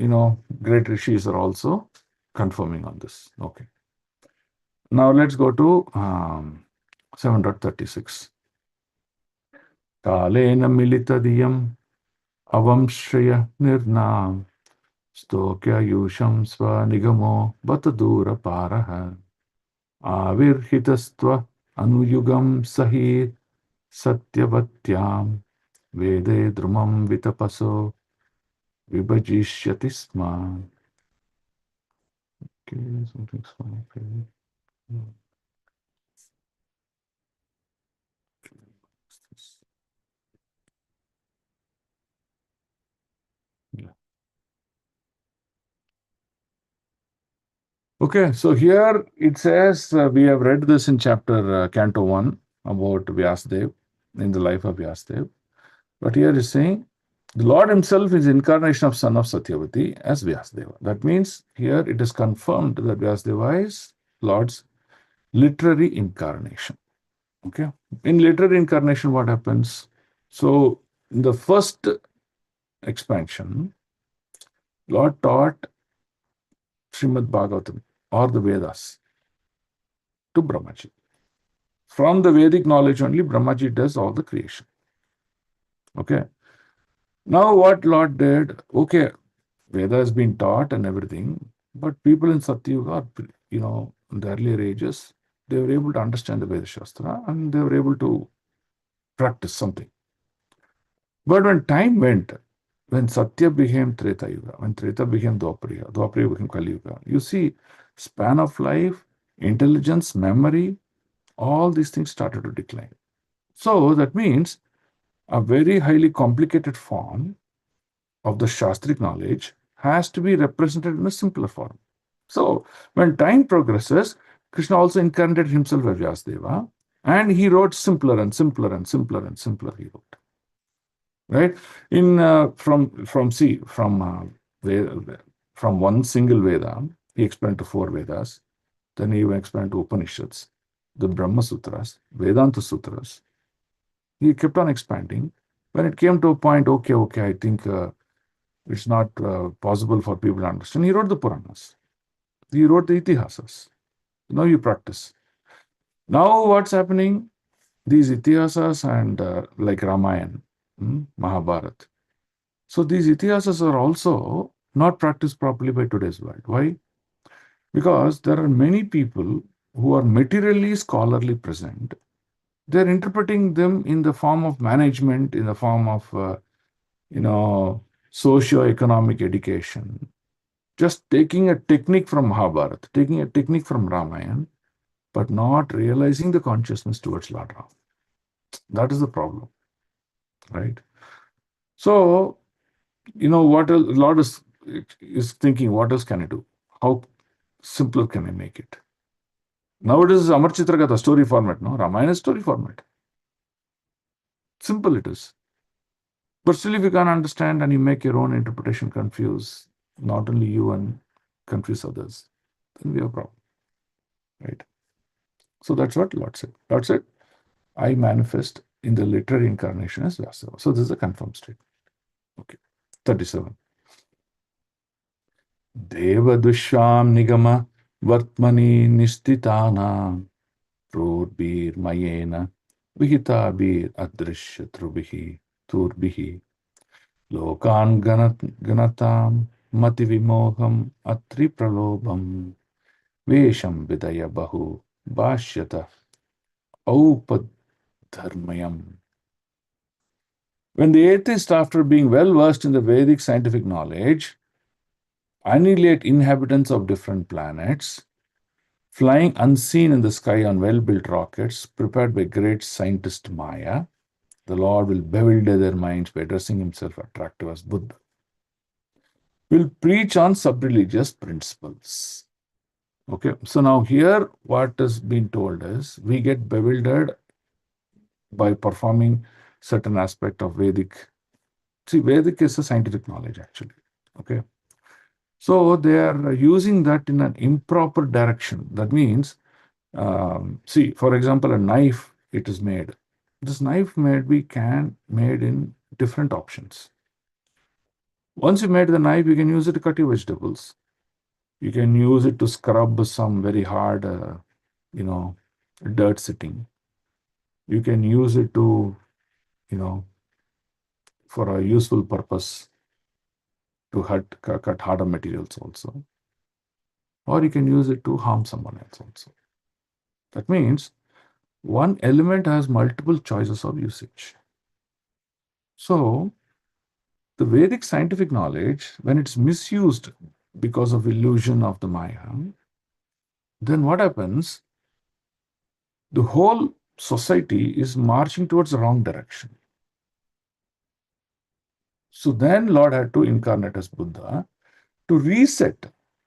great rishis are also confirming on this. Okay. Now let's go to 7.36. Kalena militadiyam avamshraya nirnam stokya yusham sva nigamo batadura paraha avirhitastva anuyugam sahir satyavatyam vede drumam vitapaso vibhajishyati sma. Okay, something's funny. Yeah. Okay, so here it says, we have read this in chapter Canto 1 about Vyasadev, in the life of Vyasadev. But here is saying, the Lord himself is incarnation of son of Satyavati as Vyasadeva. That means here it is confirmed that Vyasadeva is Lord's literary incarnation. Okay, in literary incarnation, what happens? So, in the first expansion, Lord taught Srimad Bhagavatam or the Vedas to Brahmaji. From the Vedic knowledge only, Brahmaji does all the creation. Okay. Now, what Lord did? Okay, Veda has been taught and everything, but people in Satyuga, in the earlier ages, they were able to understand the Veda Shastra and they were able to practice something. But when time went, when Satya became Treta Yuga, when Treta became Dwapara Yuga, Dwapara Yuga became Kali Yuga, you see, span of life, intelligence, memory, all these things started to decline. So that means a very highly complicated form of the Shastric knowledge has to be represented in a simpler form. So when time progresses, Krishna also incarnated himself as Vyasadeva, and he wrote simpler and simpler and simpler and simpler he wrote. Right? In from one single Veda, he explained to 4 Vedas, then he explained to Upanishads, the Brahma Sutras, Vedanta Sutras. He kept on expanding. When it came to a point, okay, I think it's not possible for people to understand, he wrote the Puranas. He wrote the Itihasas. Now you practice. Now what's happening? These Itihasas and like Ramayana, Mahabharata. So these Itihasas are also not practiced properly by today's world. Why? Because there are many people who are materially scholarly present. They're interpreting them in the form of management, in the form of, socio-economic education. Just taking a technique from Mahabharata, taking a technique from Ramayana, but not realizing the consciousness towards Lord Ram. That is the problem, right? So, what Lord is thinking, what else can I do? How simpler can I make it? Nowadays, Amar Chitragatha story format, no? Ramayana story format. Simple it is. But still, if you can't understand and you make your own interpretation confuse not only you and confuse others, then we have a problem, right? So that's what Lord said. Lord said, I manifest in the literary incarnation as Vyasava. So this is a confirmed statement. Okay. 37. Deva Dusham Nigama Vartmani Nistitana Prodbir Mayena Vihitabir Adrishya Trubihi Turbihi Lokan Ganatam Mati Vimoham Atri Pralobham Vesham Vidaya Bahu Bhashyata Aupadharmayam. When the atheist, after being well versed in the Vedic scientific knowledge, annihilate inhabitants of different planets, flying unseen in the sky on well-built rockets prepared by great scientist Maya, the Lord will bewilder their minds by addressing himself attractive as Buddha. Will preach on sub-religious principles. Okay, so now here what is being told is we get bewildered by performing certain aspect of Vedic. See, Vedic is a scientific knowledge actually. Okay. So they are using that in an improper direction. That means, see, for example, a knife, it is made. This knife made in different options. Once you made the knife, you can use it to cut your vegetables. You can use it to scrub some very hard, dirt sitting. You can use it to, for a useful purpose to cut harder materials also. Or you can use it to harm someone else also. That means one element has multiple choices of usage. So, the Vedic scientific knowledge, when it's misused because of illusion of the Maya, then what happens? The whole society is marching towards the wrong direction. So then Lord had to incarnate as Buddha to reset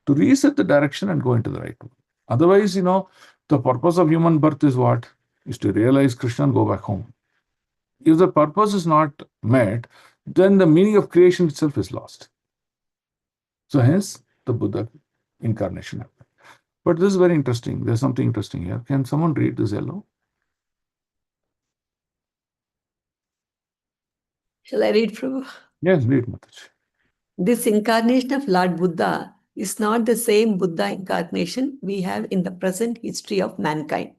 the direction and go into the right one. Otherwise, the purpose of human birth is what? Is to realize Krishna and go back home. If the purpose is not met, then the meaning of creation itself is lost. So hence, the Buddha incarnation happened. But this is very interesting. There's something interesting here. Can someone read this yellow? Shall I read, Prabhu? Yes, read, Mataji. This incarnation of Lord Buddha is not the same Buddha incarnation we have in the present history of mankind.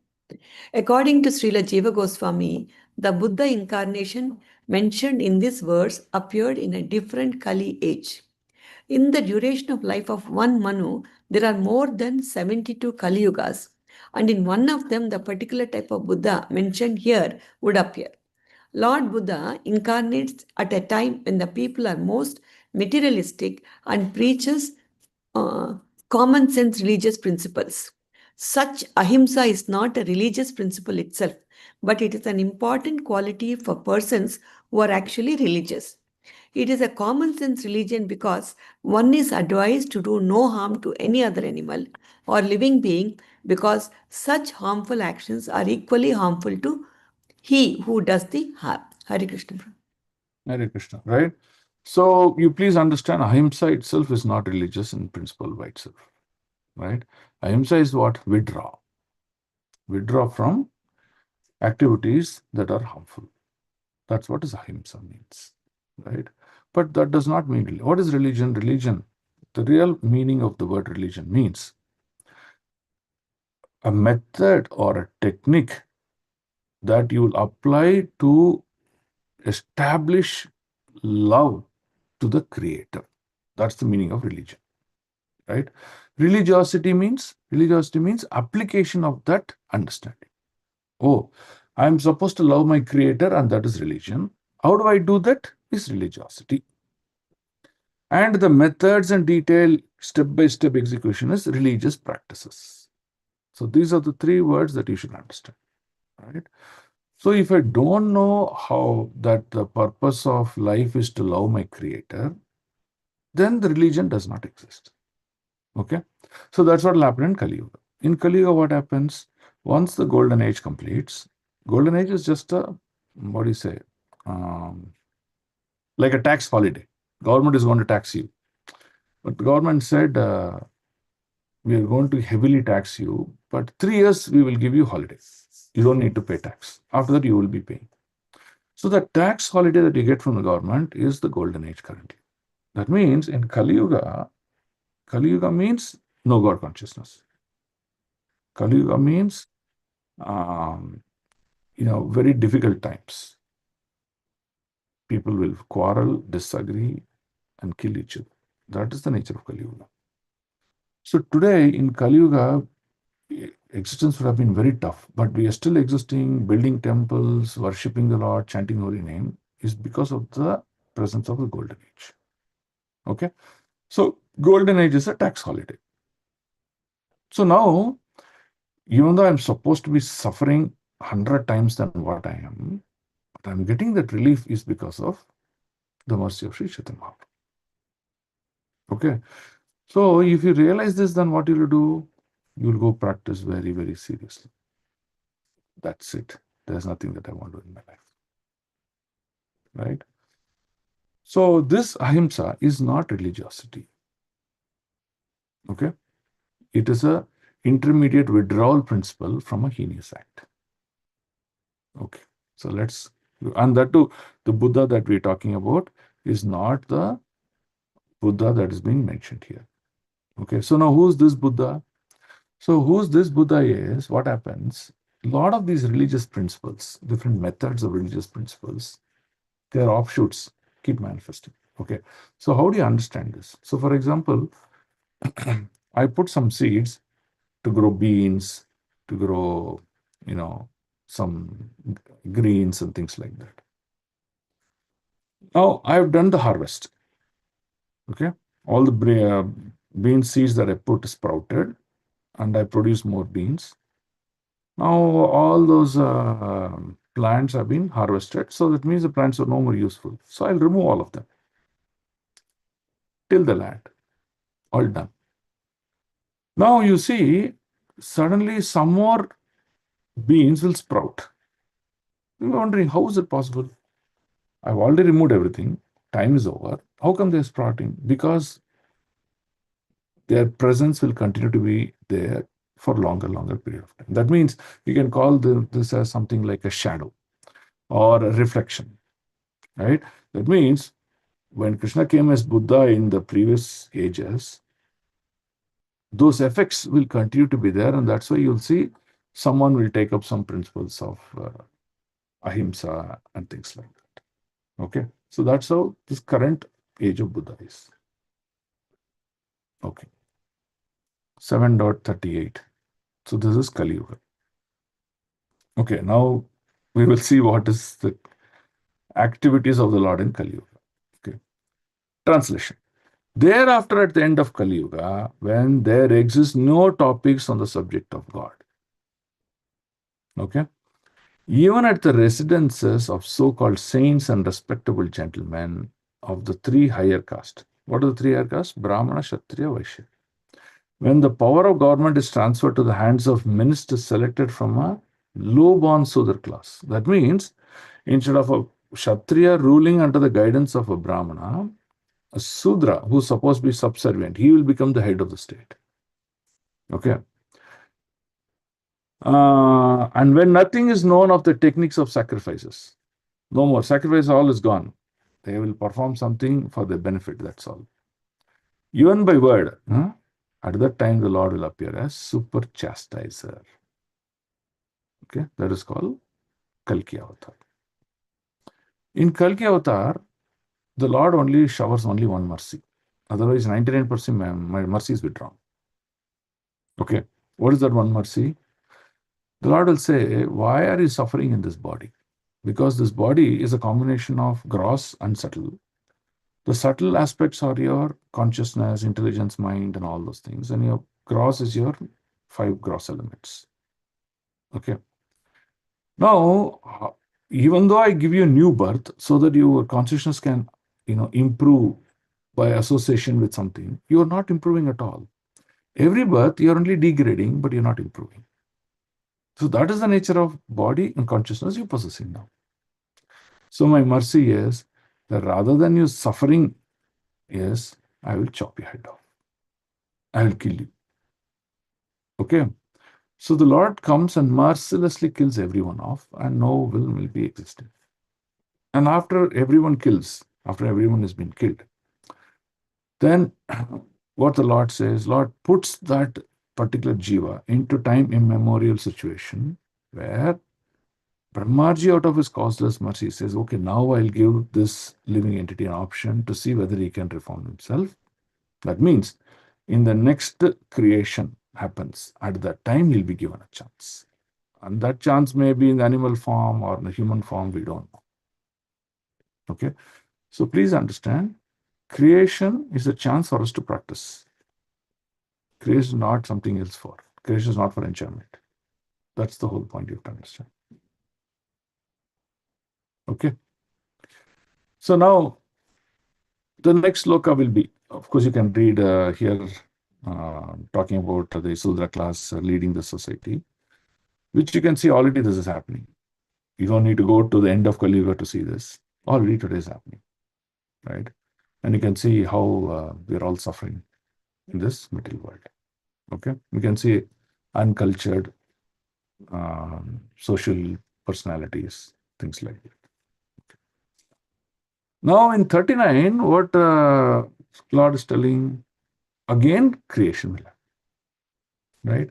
According to Srila Jiva Goswami, the Buddha incarnation mentioned in this verse appeared in a different Kali age. In the duration of life of one Manu, there are more than 72 Kali Yugas, and in one of them, the particular type of Buddha mentioned here would appear. Lord Buddha incarnates at a time when the people are most materialistic and preaches common sense religious principles. Such ahimsa is not a religious principle itself, but it is an important quality for persons who are actually religious. It is a common sense religion because one is advised to do no harm to any other animal or living being because such harmful actions are equally harmful to he who does the harm. Hare Krishna. Hare Krishna, right? So you please understand, ahimsa itself is not religious in principle by itself, right? Ahimsa is what? Withdraw. Withdraw from activities that are harmful. That's what is ahimsa means, right? But that does not mean, what is religion? Religion, the real meaning of the word religion means a method or a technique that you will apply to establish love to the Creator. That's the meaning of religion, right? Religiosity means application of that understanding. Oh, I'm supposed to love my Creator, and that is religion. How do I do that? Is religiosity. And the methods and detailed step-by-step execution is religious practices. So these are the three words that you should understand, right? So if I don't know how that the purpose of life is to love my Creator, then the religion does not exist. Okay? So that's what will happen in Kali Yuga. In Kali Yuga, what happens? Once the golden age completes, golden age is just a, what do you say, like a tax holiday. Government is going to tax you. But the government said, we are going to heavily tax you, but 3 years we will give you holiday. You don't need to pay tax. After that, you will be paying. So the tax holiday that you get from the government is the golden age currently. That means in Kali Yuga means no God consciousness. Kali Yuga means, very difficult times. People will quarrel, disagree, and kill each other. That is the nature of Kali Yuga. So today in Kali Yuga, existence would have been very tough, but we are still existing, building temples, worshipping the Lord, chanting holy name, is because of the presence of the golden age. Okay? So golden age is a tax holiday. So now, even though I'm supposed to be suffering 100 times than what I am, but I'm getting that relief is because of the mercy of Sri Chaitanya Mahaprabhu. Okay? So if you realize this, then what you'll do? You'll go practice very, very seriously. That's it. There's nothing that I want to do in my life. Right? So this ahimsa is not religiosity. Okay? It is a intermediate withdrawal principle from a heinous act. Okay. So let's, and that too, the Buddha that we're talking about is not the Buddha that is being mentioned here. Okay, so now who's this Buddha? So who's this Buddha is, what happens? A lot of these religious principles, different methods of religious principles, their offshoots keep manifesting. Okay, so how do you understand this? So for example, I put some seeds to grow beans, to grow, some greens and things like that. Now I've done the harvest. Okay, all the bean seeds that I put sprouted, and I produce more beans. Now all those plants have been harvested, so that means the plants are no more useful. So I'll remove all of them. Till the land, all done. Now you see, suddenly some more beans will sprout. You're wondering, how is it possible? I've already removed everything. Time is over. How come they're sprouting? Because their presence will continue to be there for longer period of time. That means you can call this as something like a shadow or a reflection, right? That means when Krishna came as Buddha in the previous ages, those effects will continue to be there, and that's why you'll see someone will take up some principles of ahimsa and things like that. Okay, so that's how this current age of Buddha is. Okay, 7.38. So this is Kali Yuga. Okay, now we will see what is the activities of the Lord in Kali Yuga. Okay, translation. Thereafter, at the end of Kali Yuga, when there exists no topics on the subject of God, okay, even at the residences of so-called saints and respectable gentlemen of the three higher castes. What are the three higher castes? Brahmana, Kshatriya, Vaishya. When the power of government is transferred to the hands of ministers selected from a low-born Sudra class. That means, instead of a Kshatriya ruling under the guidance of a Brahmana, a Sudra who's supposed to be subservient, he will become the head of the state. Okay. And when nothing is known of the techniques of sacrifices, no more. Sacrifice, all is gone. They will perform something for their benefit, that's all. Even by word, at that time the Lord will appear as super chastiser. Okay, that is called Kalki Avatar. In Kalki Avatar, the Lord only showers only one mercy. Otherwise, 99% my mercy is withdrawn. Okay, what is that one mercy? The Lord will say, why are you suffering in this body? Because this body is a combination of gross and subtle. The subtle aspects are your consciousness, intelligence, mind, and all those things. And your gross is your 5 gross elements. Okay. Now, even though I give you a new birth so that your consciousness can, improve by association with something, you are not improving at all. Every birth, you are only degrading, but you're not improving. So that is the nature of body and consciousness you're possessing now. So my mercy is that rather than you suffering, yes, I will chop your head off. I will kill you. Okay. So the Lord comes and mercilessly kills everyone off, and no will be existing. And after everyone has been killed, then what the Lord says, Lord puts that particular jiva into time immemorial situation where Brahmaji, out of his causeless mercy, says, okay, now I'll give this living entity an option to see whether he can reform himself. That means in the next creation happens, at that time he'll be given a chance. And that chance may be in the animal form or in the human form, we don't know. Okay? So please understand, creation is a chance for us to practice. Creation is not something else for. Creation is not for enjoyment. That's the whole point you have to understand. Okay? So now, the next sloka will be, of course, you can read here, talking about the Sudra class leading the society, which you can see already this is happening. You don't need to go to the end of Kali Yuga to see this. Already today is happening, right? And you can see how we are all suffering in this material world. Okay, we can see uncultured social personalities, things like that. Okay. Now in 39, what Lord is telling, again creation will happen, right?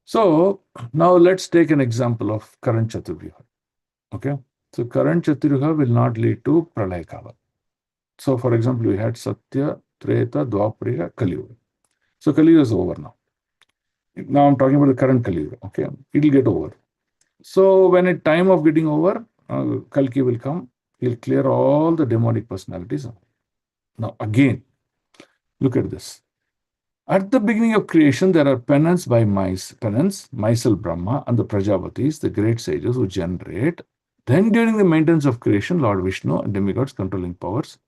So now let's take an example of current Chaturvyuha. Okay, so current Chaturvyuha will not lead to Pralaya Kala. So for example, we had Satya, Treta, Dwapara, Kali Yuga. So Kali Yuga is over now. Now I'm talking about the current Kali Yuga. Okay, it will get over. So when at time of getting over, Kalki will come. He'll clear all the demonic personalities. Now again, look at this. At the beginning of creation, there are penance by penance, myself Brahma, and the Prajavatis, the great sages who generate. Then during the maintenance of creation, Lord Vishnu and demigods controlling powers,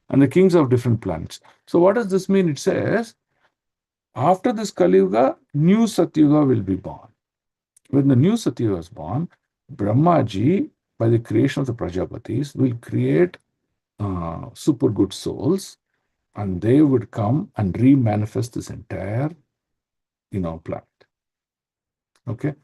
and the kings of different planets. So what does this mean? It says, after this Kali Yuga, new Satyuga will be born. When the new Satyuga is born, Brahmaji, by the creation of the Prajapatis, will create super good souls, and they would come and re-manifest this entire, planet. Okay?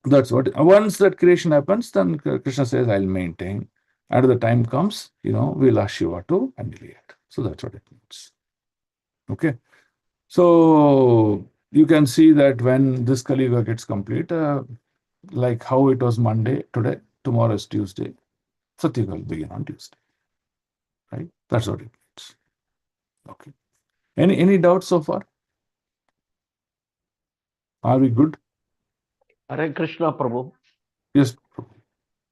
That's what, once that creation happens, then Krishna says, I'll maintain. And the time comes, we'll ask Shiva to annihilate. So that's what it means. Okay? So you can see that when this Kali Yuga gets complete, like how it was Monday today, tomorrow is Tuesday, Satyuga will begin on Tuesday. Right? That's what it means. Okay. Any doubts so far? Are we good? Hare Krishna, Prabhu. Yes, Prabhu.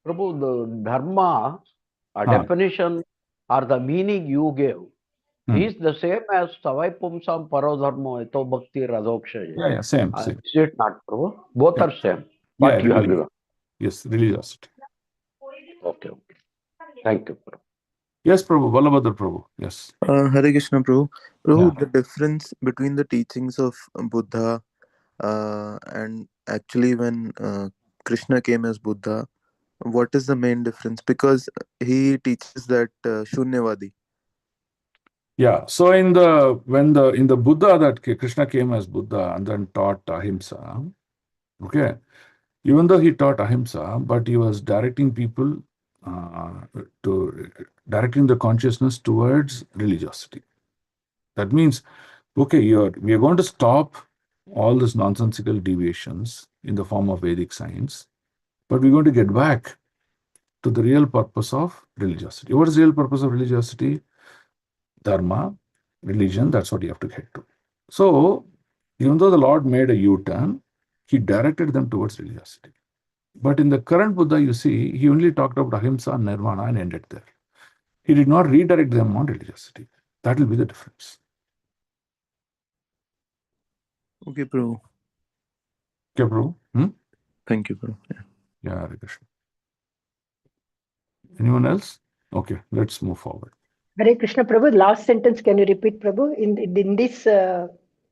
Prabhu, the dharma, definition or the meaning you gave is the same as Savai Pumsam Parodharmo Eto Bhakti Radhokshay. Yeah, same. Is it not, Prabhu? Both are same. What you have given. Yes, religiosity. Okay. Thank you, Prabhu. Yes, Prabhu. Balabhadra Prabhu. Yes. Hare Krishna, Prabhu. Prabhu, the difference between the teachings of Buddha and actually when Krishna came as Buddha, what is the main difference? Because he teaches that Shunyavadi. Yeah. So in the Buddha, that Krishna came as Buddha and then taught ahimsa. Okay. Even though he taught ahimsa, but he was directing people directing the consciousness towards religiosity. That means, okay, we are going to stop all these nonsensical deviations in the form of Vedic science, but we're going to get back to the real purpose of religiosity. What is the real purpose of religiosity? Dharma, religion, that's what you have to get to. So, even though the Lord made a U-turn, he directed them towards religiosity. But in the current Buddha, you see, he only talked about ahimsa and nirvana and ended there. He did not redirect them on religiosity. That will be the difference. Okay, Prabhu. Okay, Prabhu? Thank you, Prabhu. Yeah, Hare Krishna. Anyone else? Okay, let's move forward. Hare Krishna, Prabhu. Last sentence, can you repeat, Prabhu? In this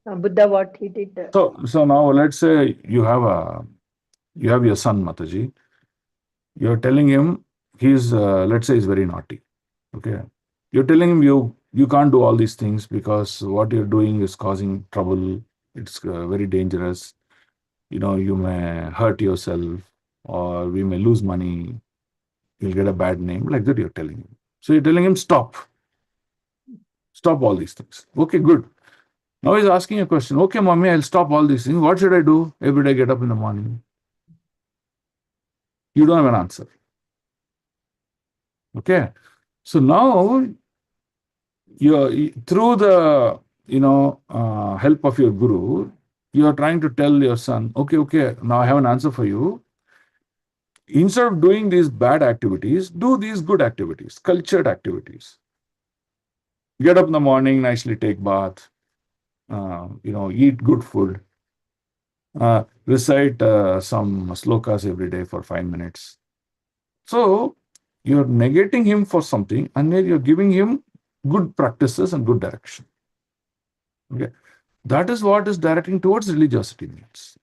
Buddha, what he did? So now let's say you have your son, Mataji. You're telling him let's say he's very naughty. Okay. You're telling him you can't do all these things because what you're doing is causing trouble. It's very dangerous. You may hurt yourself, or we may lose money. You'll get a bad name. Like that you're telling him. So you're telling him, stop all these things. Okay, good. Now he's asking a question. Okay, mommy, I'll stop all these things. What should I do? Every day get up in the morning. You don't have an answer. Okay. So now through the help of your guru, you are trying to tell your son, okay, now I have an answer for you. Instead of doing these bad activities, do these good activities, cultured activities. Get up in the morning, nicely take bath, eat good food, recite some slokas every day for 5 minutes. So you're negating him for something, and then you're giving him good practices and good direction. Okay. That is what is directing towards religiosity means.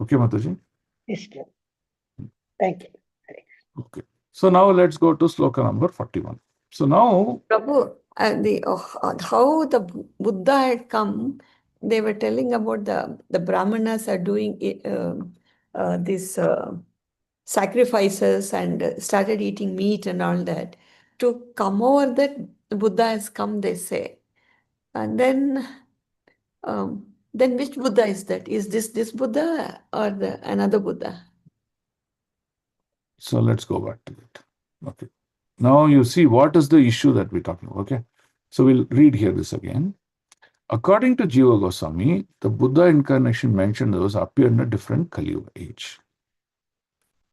Okay, Mataji? Yes, thank you. Okay. So now let's go to sloka number 41. So now, Prabhu, how the Buddha had come, they were telling about the Brahmanas are doing these sacrifices and started eating meat and all that to come over that, Buddha has come, they say. And then which Buddha is that? Is this Buddha or another Buddha? So let's go back to it. Okay. Now you see what is the issue that we're talking about. Okay. So we'll read here this again. According to Jiva Goswami, the Buddha incarnation mentioned those appear in a different Kali Yuga age.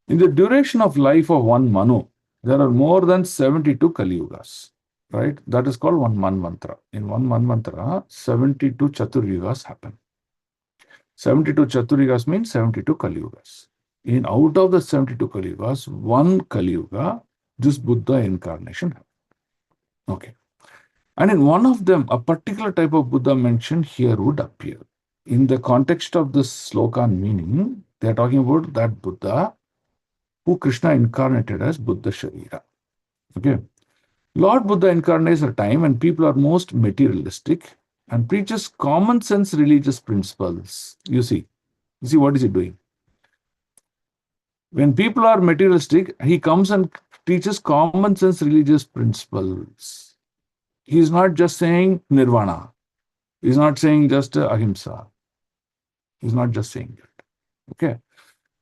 In the duration of life of one Manu, there are more than 72 Kali Yugas, right? That is called one Manvantara. In one Manvantara, 72 Chaturyugas happen. 72 Chaturyugas means 72 Kali Yugas. In out of the 72 Kali Yugas, one Kali Yuga, this Buddha incarnation happened. Okay. And in one of them, a particular type of Buddha mentioned here would appear. In the context of this sloka meaning, they are talking about that Buddha who Krishna incarnated as Buddha Sharira. Okay. Lord Buddha incarnates a time when people are most materialistic and preaches common sense religious principles. You see what is he doing? When people are materialistic, he comes and teaches common sense religious principles. He is not just saying nirvana. He is not saying just ahimsa. He is not just saying that. Okay.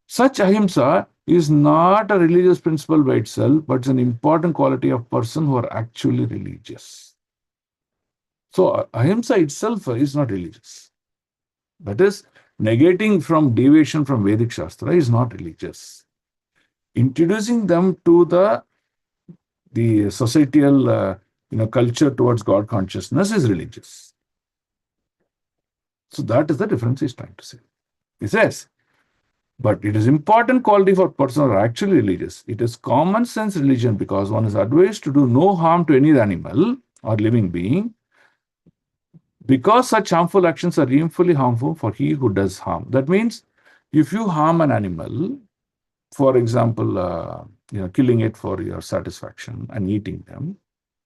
Such ahimsa is not a religious principle by itself, but it's an important quality of person who are actually religious. So ahimsa itself is not religious. That is, negating from deviation from Vedic Shastra is not religious. Introducing them to the societal culture towards God consciousness is religious. So that is the difference he's trying to say. He says, but it is important quality for person who are actually religious. It is common sense religion because one is advised to do no harm to any animal or living being, because such harmful actions are really harmful for he who does harm. That means if you harm an animal, for example, killing it for your satisfaction and eating them,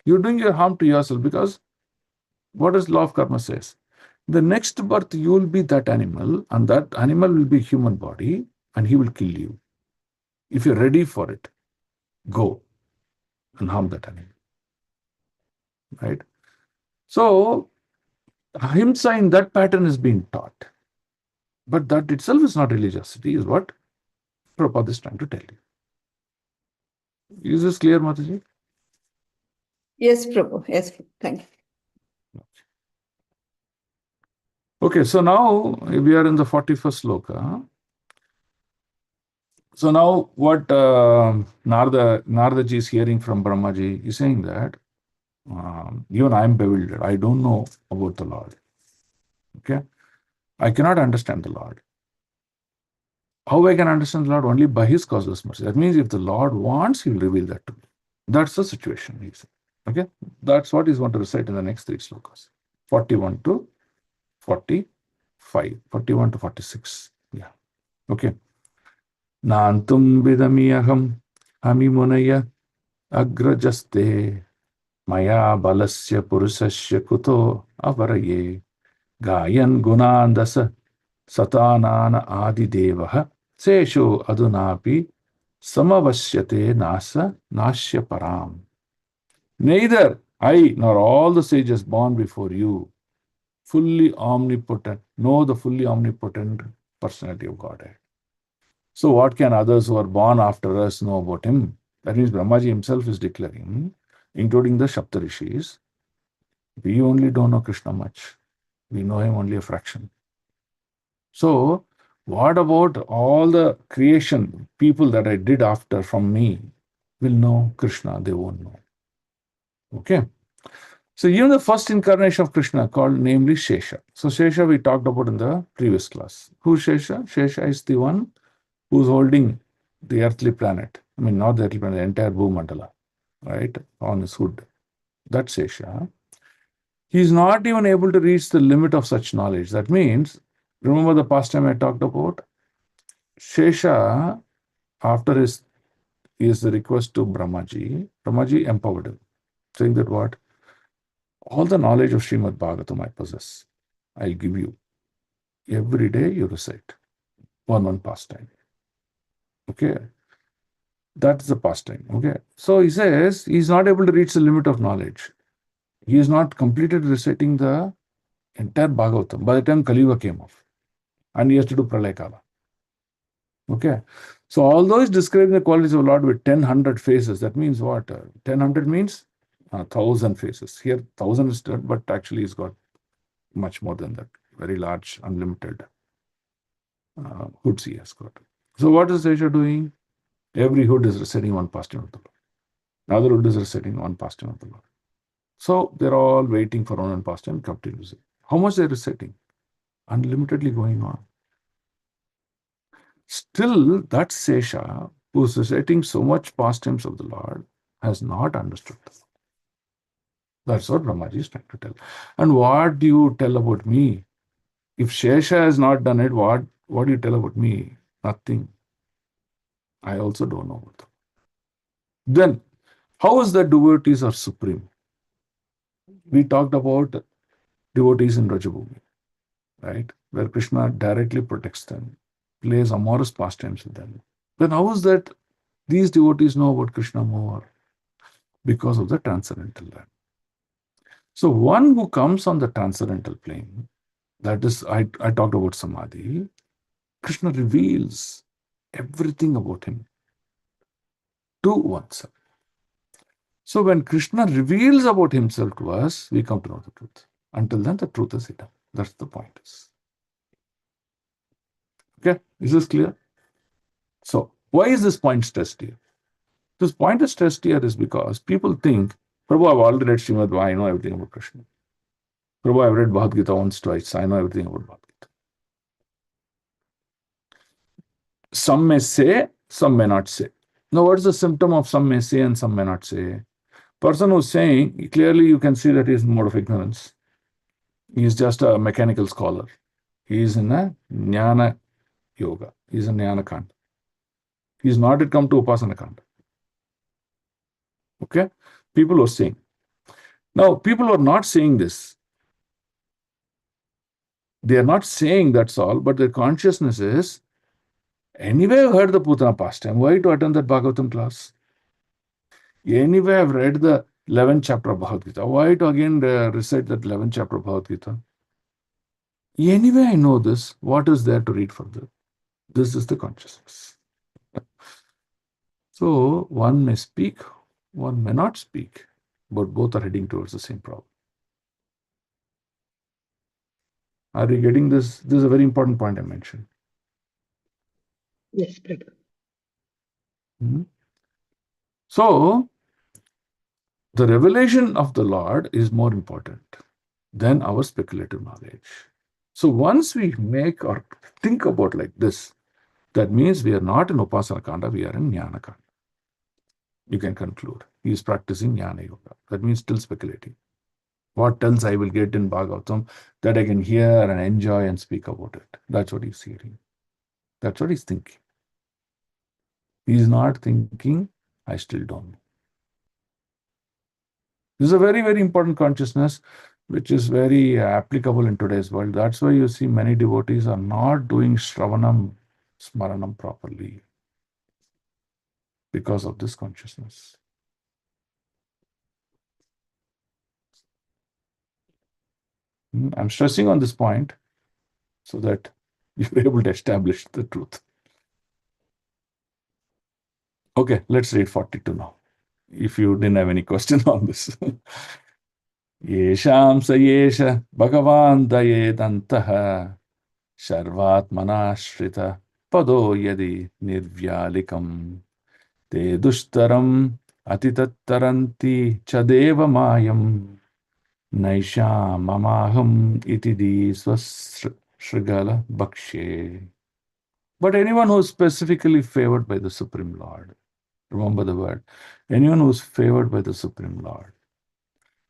you're doing your harm to yourself, because what does law of karma says? The next birth you will be that animal, and that animal will be human body, and he will kill you. If you're ready for it, go and harm that animal. Right? So ahimsa in that pattern is being taught. But that itself is not religiosity, is what Prabhupada is trying to tell you. Is this clear, Mataji? Yes, Prabhu. Yes, thank you. Okay, so now we are in the 41st sloka. So now what Naradaji is hearing from Brahmaji is saying that even I am bewildered. I don't know about the Lord. Okay? I cannot understand the Lord. How I can understand the Lord? Only by His causeless mercy. That means if the Lord wants, He will reveal that to me. That's the situation, he said. Okay? That's what he's going to recite in the next three slokas. 41 to 45. 41 to 46. Yeah. Okay. Nantum vidamiyaham hamimunaya agrajaste maya balasya purusasya kuto avaraye gayan gunandasa satanana adi devaha sesho adunapi samavasyate nasa nashya param. Neither I nor all the sages born before you fully omnipotent know the fully omnipotent personality of Godhead. So what can others who are born after us know about him? That means Brahmaji himself is declaring, including the Saptarishis, we only don't know Krishna much. We know him only a fraction. So what about all the creation people that I did after from me will know Krishna? They won't know. Okay. So even the first incarnation of Krishna called namely Shesha. So Shesha we talked about in the previous class. Who's Shesha? Shesha is the one who's holding the earthly planet. I mean, not the earthly planet, the entire Bhumandala, right, on his hood. That's Shesha. He's not even able to reach the limit of such knowledge. That means, remember the past time I talked about? Shesha, after his request to Brahmaji, Brahmaji empowered him, saying that what? All the knowledge of Srimad Bhagavatam I possess. I'll give you. Every day you recite. One pastime. Okay. That's the pastime. Okay. So he says he's not able to reach the limit of knowledge. He has not completed reciting the entire Bhagavatam by the time Kali Yuga came off. And he has to do Pralaya Kala. Okay. So although he's describing the qualities of Lord with 10,100 faces, that means what? 10,100 means 1,000 faces. Here 1,000 is done, but actually he's got much more than that. Very large, unlimited hoods he has got. So what is Sesha doing? Every hood is reciting one pastime of the Lord. Another hood is reciting one pastime of the Lord. So they're all waiting for one pastime continuously. How much they're reciting? Unlimitedly going on. Still, that Sesha, who's reciting so much pastimes of the Lord, has not understood this. That's what Brahmaji is trying to tell. And what do you tell about me? If Shesha has not done it, what do you tell about me? Nothing. I also don't know about them. Then, how is that devotees are supreme? We talked about devotees in Rajabhumi, right? Where Krishna directly protects them, plays amorous pastimes with them. Then how is that these devotees know about Krishna more? Because of the transcendental land. So one who comes on the transcendental plane, that is, I talked about Samadhi, Krishna reveals everything about him to oneself. So when Krishna reveals about himself to us, we come to know the truth. Until then, the truth is hidden. That's the point. Okay, is this clear? So why is this point stressed here? This point is stressed here is because people think, Prabhu, I've already read Srimad, I know everything about Krishna. Prabhu, I've read Bhagavad Gita once, twice, I know everything about Bhagavad Gita. Some may say, some may not say. Now, what is the symptom of some may say and some may not say? Person who's saying, clearly you can see that he is in mode of ignorance. He is just a mechanical scholar. He is in a jnana yoga. He is in jnana kanda. He is not yet come to upasana kanda. Okay? People are saying. Now, people are not saying this. They are not saying that's all, but their consciousness is, anyway, I've heard the Putana pastime. Why to attend that Bhagavatam class? Anyway, I've read the 11th chapter of Bhagavad Gita. Why to again recite that 11th chapter of Bhagavad Gita? Anyway, I know this. What is there to read further? This is the consciousness. So, one may speak, one may not speak, but both are heading towards the same problem. Are you getting this? This is a very important point I mentioned. Yes, Prabhu. So, the revelation of the Lord is more important than our speculative knowledge. So, once we make or think about like this, that means we are not in Upasana Kanda, we are in Jnana Kanda. You can conclude. He is practicing Jnana Yoga. That means still speculating. What else I will get in Bhagavatam that I can hear and enjoy and speak about it? That's what he's hearing. That's what he's thinking. He's not thinking, I still don't know. This is a very, very important consciousness, which is very applicable in today's world. That's why you see many devotees are not doing Shravanam, Smaranam properly because of this consciousness. I'm stressing on this point so that you're able to establish the truth. Okay, let's read 42 now. If you didn't have any question on this. Yesham sa yesha bhagavan dayedantaha Sharvatmanashrita pado yadi nirvyalikam te dushtaram atitattaranti chadeva mayam naisha mamaham itidi swashrigala bhakshe. But anyone who is specifically favored by the Supreme Lord, remember the word, anyone who is favored by the Supreme Lord,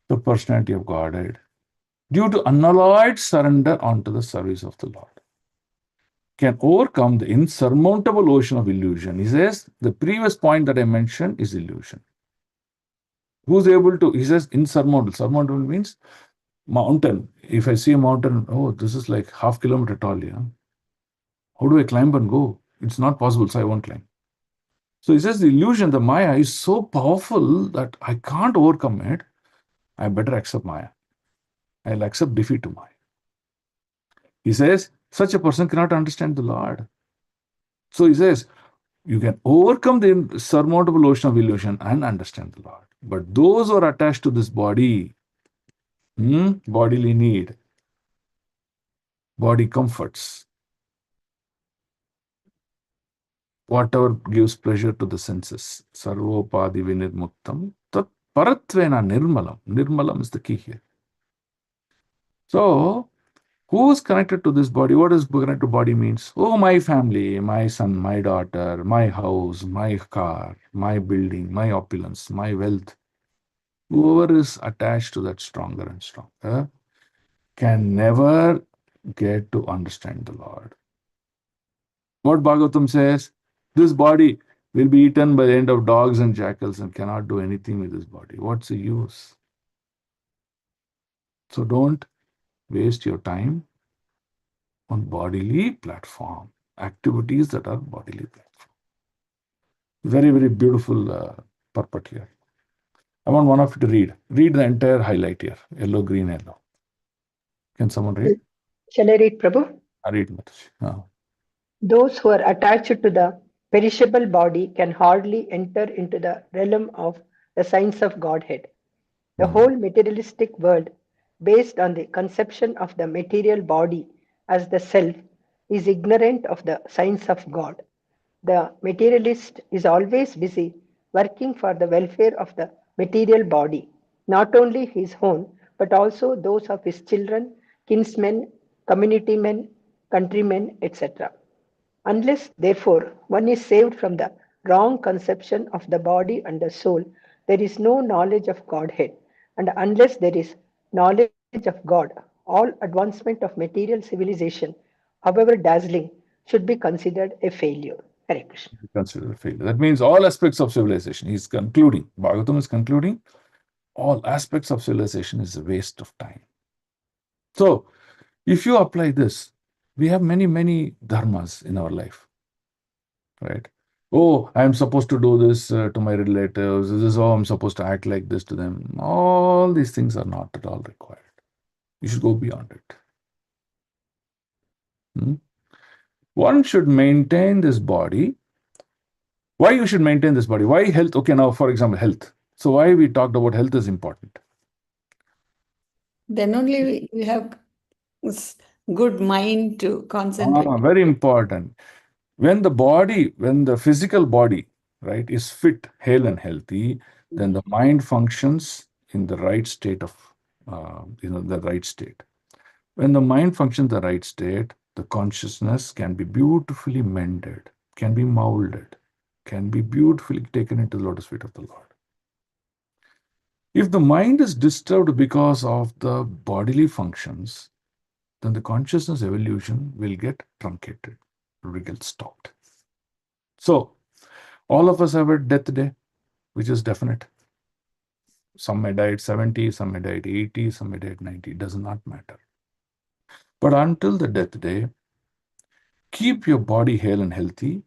the personality of Godhead, due to unalloyed surrender onto the service of the Lord, can overcome the insurmountable ocean of illusion. He says, the previous point that I mentioned is illusion. Who's able to, he says, insurmountable. Surmountable means mountain. If I see a mountain, oh, this is like half kilometer tall, yeah. How do I climb and go? It's not possible, so I won't climb. So he says the illusion, the Maya, is so powerful that I can't overcome it. I better accept Maya. I'll accept defeat to Maya. He says, such a person cannot understand the Lord. So he says, you can overcome the insurmountable ocean of illusion and understand the Lord. But those who are attached to this body, bodily need, body comforts, whatever gives pleasure to the senses, sarvopadi vinirmuktam, tat paratvena nirmalam. Nirmalam is the key here. So, who is connected to this body? What does connected to body means? Oh, my family, my son, my daughter, my house, my car, my building, my opulence, my wealth. Whoever is attached to that stronger and stronger can never get to understand the Lord. What Bhagavatam says, this body will be eaten by the end of dogs and jackals and cannot do anything with this body. What's the use? So don't waste your time on bodily platform, activities that are bodily platform. Very, very beautiful purport here. I want one of you to read. Read the entire highlight here, yellow, green, yellow. Can someone read? Shall I read, Prabhu? I read, Mataji. Those who are attached to the perishable body can hardly enter into the realm of the science of Godhead. The whole materialistic world, based on the conception of the material body as the self, is ignorant of the science of God. The materialist is always busy working for the welfare of the material body, not only his own, but also those of his children, kinsmen, community men, countrymen, etc. Unless, therefore, one is saved from the wrong conception of the body and the soul, there is no knowledge of Godhead. And unless there is knowledge of God, all advancement of material civilization, however dazzling, should be considered a failure. Hare Krishna. Consider a failure. That means all aspects of civilization. He's concluding. Bhagavatam is concluding. All aspects of civilization is a waste of time. So, if you apply this, we have many, many dharmas in our life, right? Oh, I'm supposed to do this to my relatives. This is how I'm supposed to act like this to them. All these things are not at all required. You should go beyond it. One should maintain this body. Why you should maintain this body? Why health? Okay, now, for example, health. So why we talked about health is important. Then only we have good mind to concentrate. Very important. When the physical body, right, is fit, hale, and healthy, then the mind functions in the right state of, the right state. When the mind functions in the right state, the consciousness can be beautifully mended, can be molded, can be beautifully taken into the lotus feet of the Lord. If the mind is disturbed because of the bodily functions, then the consciousness evolution will get truncated, will get stopped. So, all of us have a death day, which is definite. Some may die at 70, some may die at 80, some may die at 90. It does not matter. But until the death day, keep your body hale and healthy.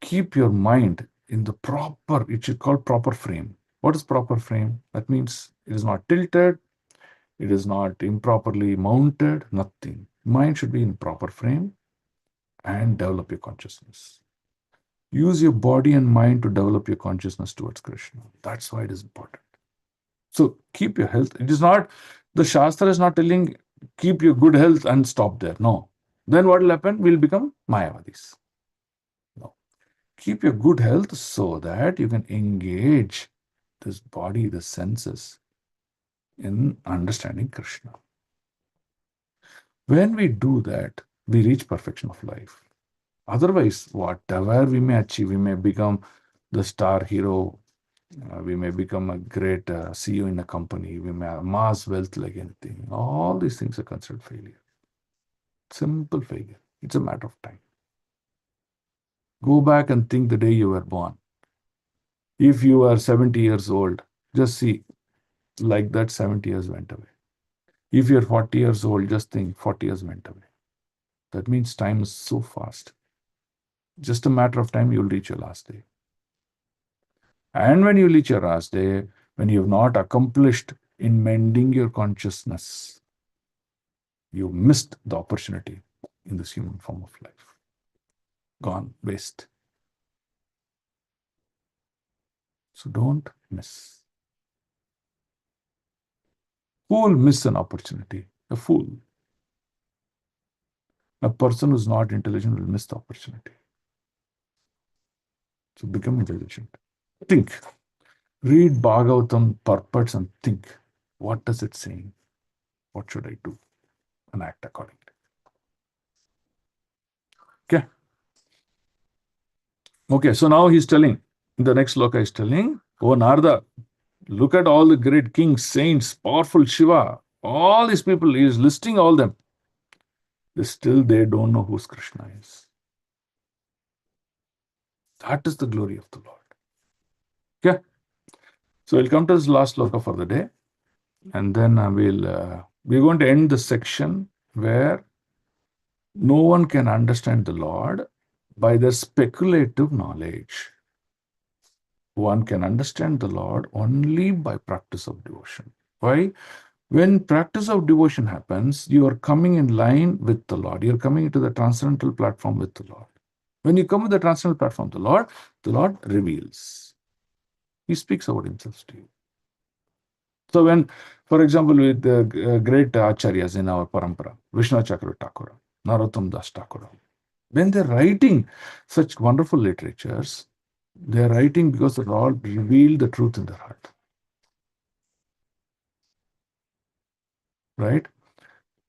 Keep your mind in the proper, it should call proper frame. What is proper frame? That means it is not tilted, it is not improperly mounted, nothing. Mind should be in proper frame and develop your consciousness. Use your body and mind to develop your consciousness towards Krishna. That's why it is important. So keep your health. It is not, the Shastra is not telling keep your good health and stop there. No. Then what will happen? We'll become Mayavadis. No. Keep your good health so that you can engage this body, the senses, in understanding Krishna. When we do that, we reach perfection of life. Otherwise, whatever we may achieve, we may become the star hero, we may become a great CEO in a company, we may amass wealth like anything. All these things are considered failure. Simple failure. It's a matter of time. Go back and think the day you were born. If you are 70 years old, just see, like that 70 years went away. If you're 40 years old, just think 40 years went away. That means time is so fast. Just a matter of time, you'll reach your last day. And when you reach your last day, when you have not accomplished in mending your consciousness, you missed the opportunity in this human form of life. Gone, waste. So don't miss. Who will miss an opportunity? A fool. A person who's not intelligent will miss the opportunity. So become intelligent. Think. Read Bhagavatam purports and think. What does it say? What should I do? And act accordingly. Okay. Okay, so now he's telling, in the next sloka he's telling, oh Narada, look at all the great kings, saints, powerful Shiva, all these people, he is listing all them. They don't know who Krishna is. That is the glory of the Lord. Okay. So we'll come to this last sloka for the day. And then we're going to end the section where no one can understand the Lord by their speculative knowledge. One can understand the Lord only by practice of devotion. Why? When practice of devotion happens, you are coming in line with the Lord. You're coming into the transcendental platform with the Lord. When you come with the transcendental platform, the Lord reveals. He speaks about himself to you. So when, for example, with the great acharyas in our parampara, Vishnu Chakravarti Thakura, Narottam Das Thakura, when they're writing such wonderful literatures, they're writing because the Lord revealed the truth in their heart. Right?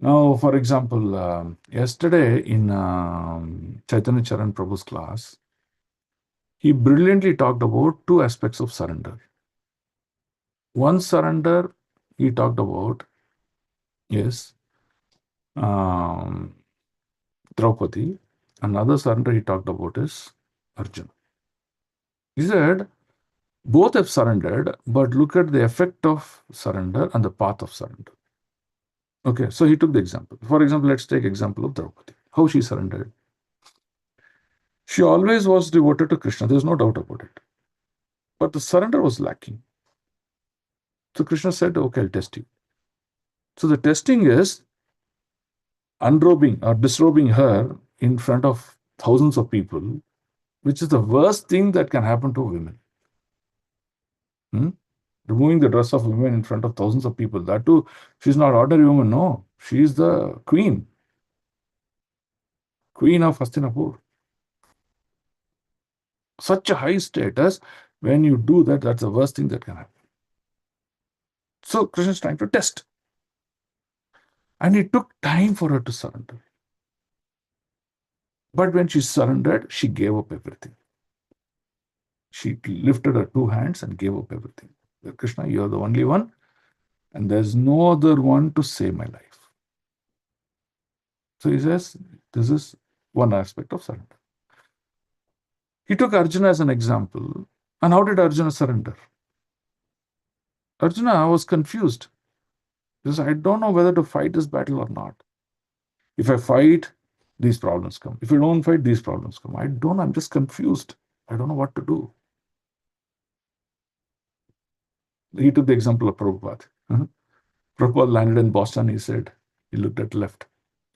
Now, for example, yesterday in Chaitanya Charan Prabhu's class, he brilliantly talked about two aspects of surrender. One surrender he talked about is Draupadi. Another surrender he talked about is Arjuna. He said, both have surrendered, but look at the effect of surrender and the path of surrender. Okay, so he took the example. For example, let's take example of Draupadi. How she surrendered. She always was devoted to Krishna. There's no doubt about it. But the surrender was lacking. So Krishna said, okay, I'll test you. So the testing is unrobing or disrobing her in front of thousands of people, which is the worst thing that can happen to women. Removing the dress of women in front of thousands of people. That too, she's not ordinary woman. No, she's the queen. Queen of Hastinapur. Such a high status, when you do that, that's the worst thing that can happen. So Krishna is trying to test. And it took time for her to surrender. But when she surrendered, she gave up everything. She lifted her two hands and gave up everything. Krishna, you are the only one, and there's no other one to save my life. So he says, this is one aspect of surrender. He took Arjuna as an example. And how did Arjuna surrender? Arjuna was confused. He says, I don't know whether to fight this battle or not. If I fight, these problems come. If I don't fight, these problems come. I don't know. I'm just confused. I don't know what to do. He took the example of Prabhupada. Prabhupada landed in Boston. He said, he looked at left.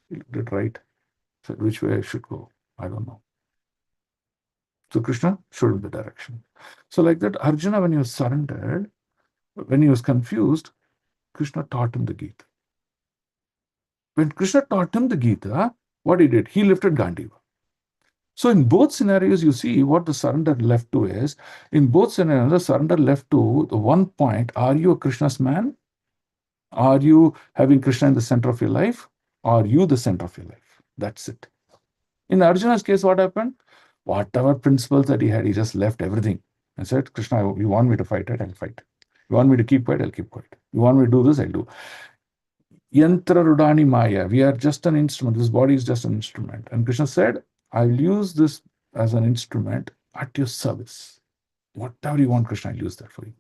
He looked at right. He said, which way I should go? I don't know. So Krishna showed him the direction. So like that, Arjuna, when he was surrendered, when he was confused, Krishna taught him the Gita. When Krishna taught him the Gita, what he did? He lifted Gandiva. So in both scenarios, you see what the surrender left to is, in both scenarios, the surrender left to the one point, are you a Krishna's man? Are you having Krishna in the center of your life? Are you the center of your life? That's it. In Arjuna's case, what happened? Whatever principles that he had, he just left everything and said, Krishna, you want me to fight it, I'll fight. You want me to keep quiet, I'll keep quiet. You want me to do this, I'll do. Yantra Rudani Maya, we are just an instrument. This body is just an instrument. And Krishna said, I'll use this as an instrument at your service. Whatever you want, Krishna, I'll use that for you.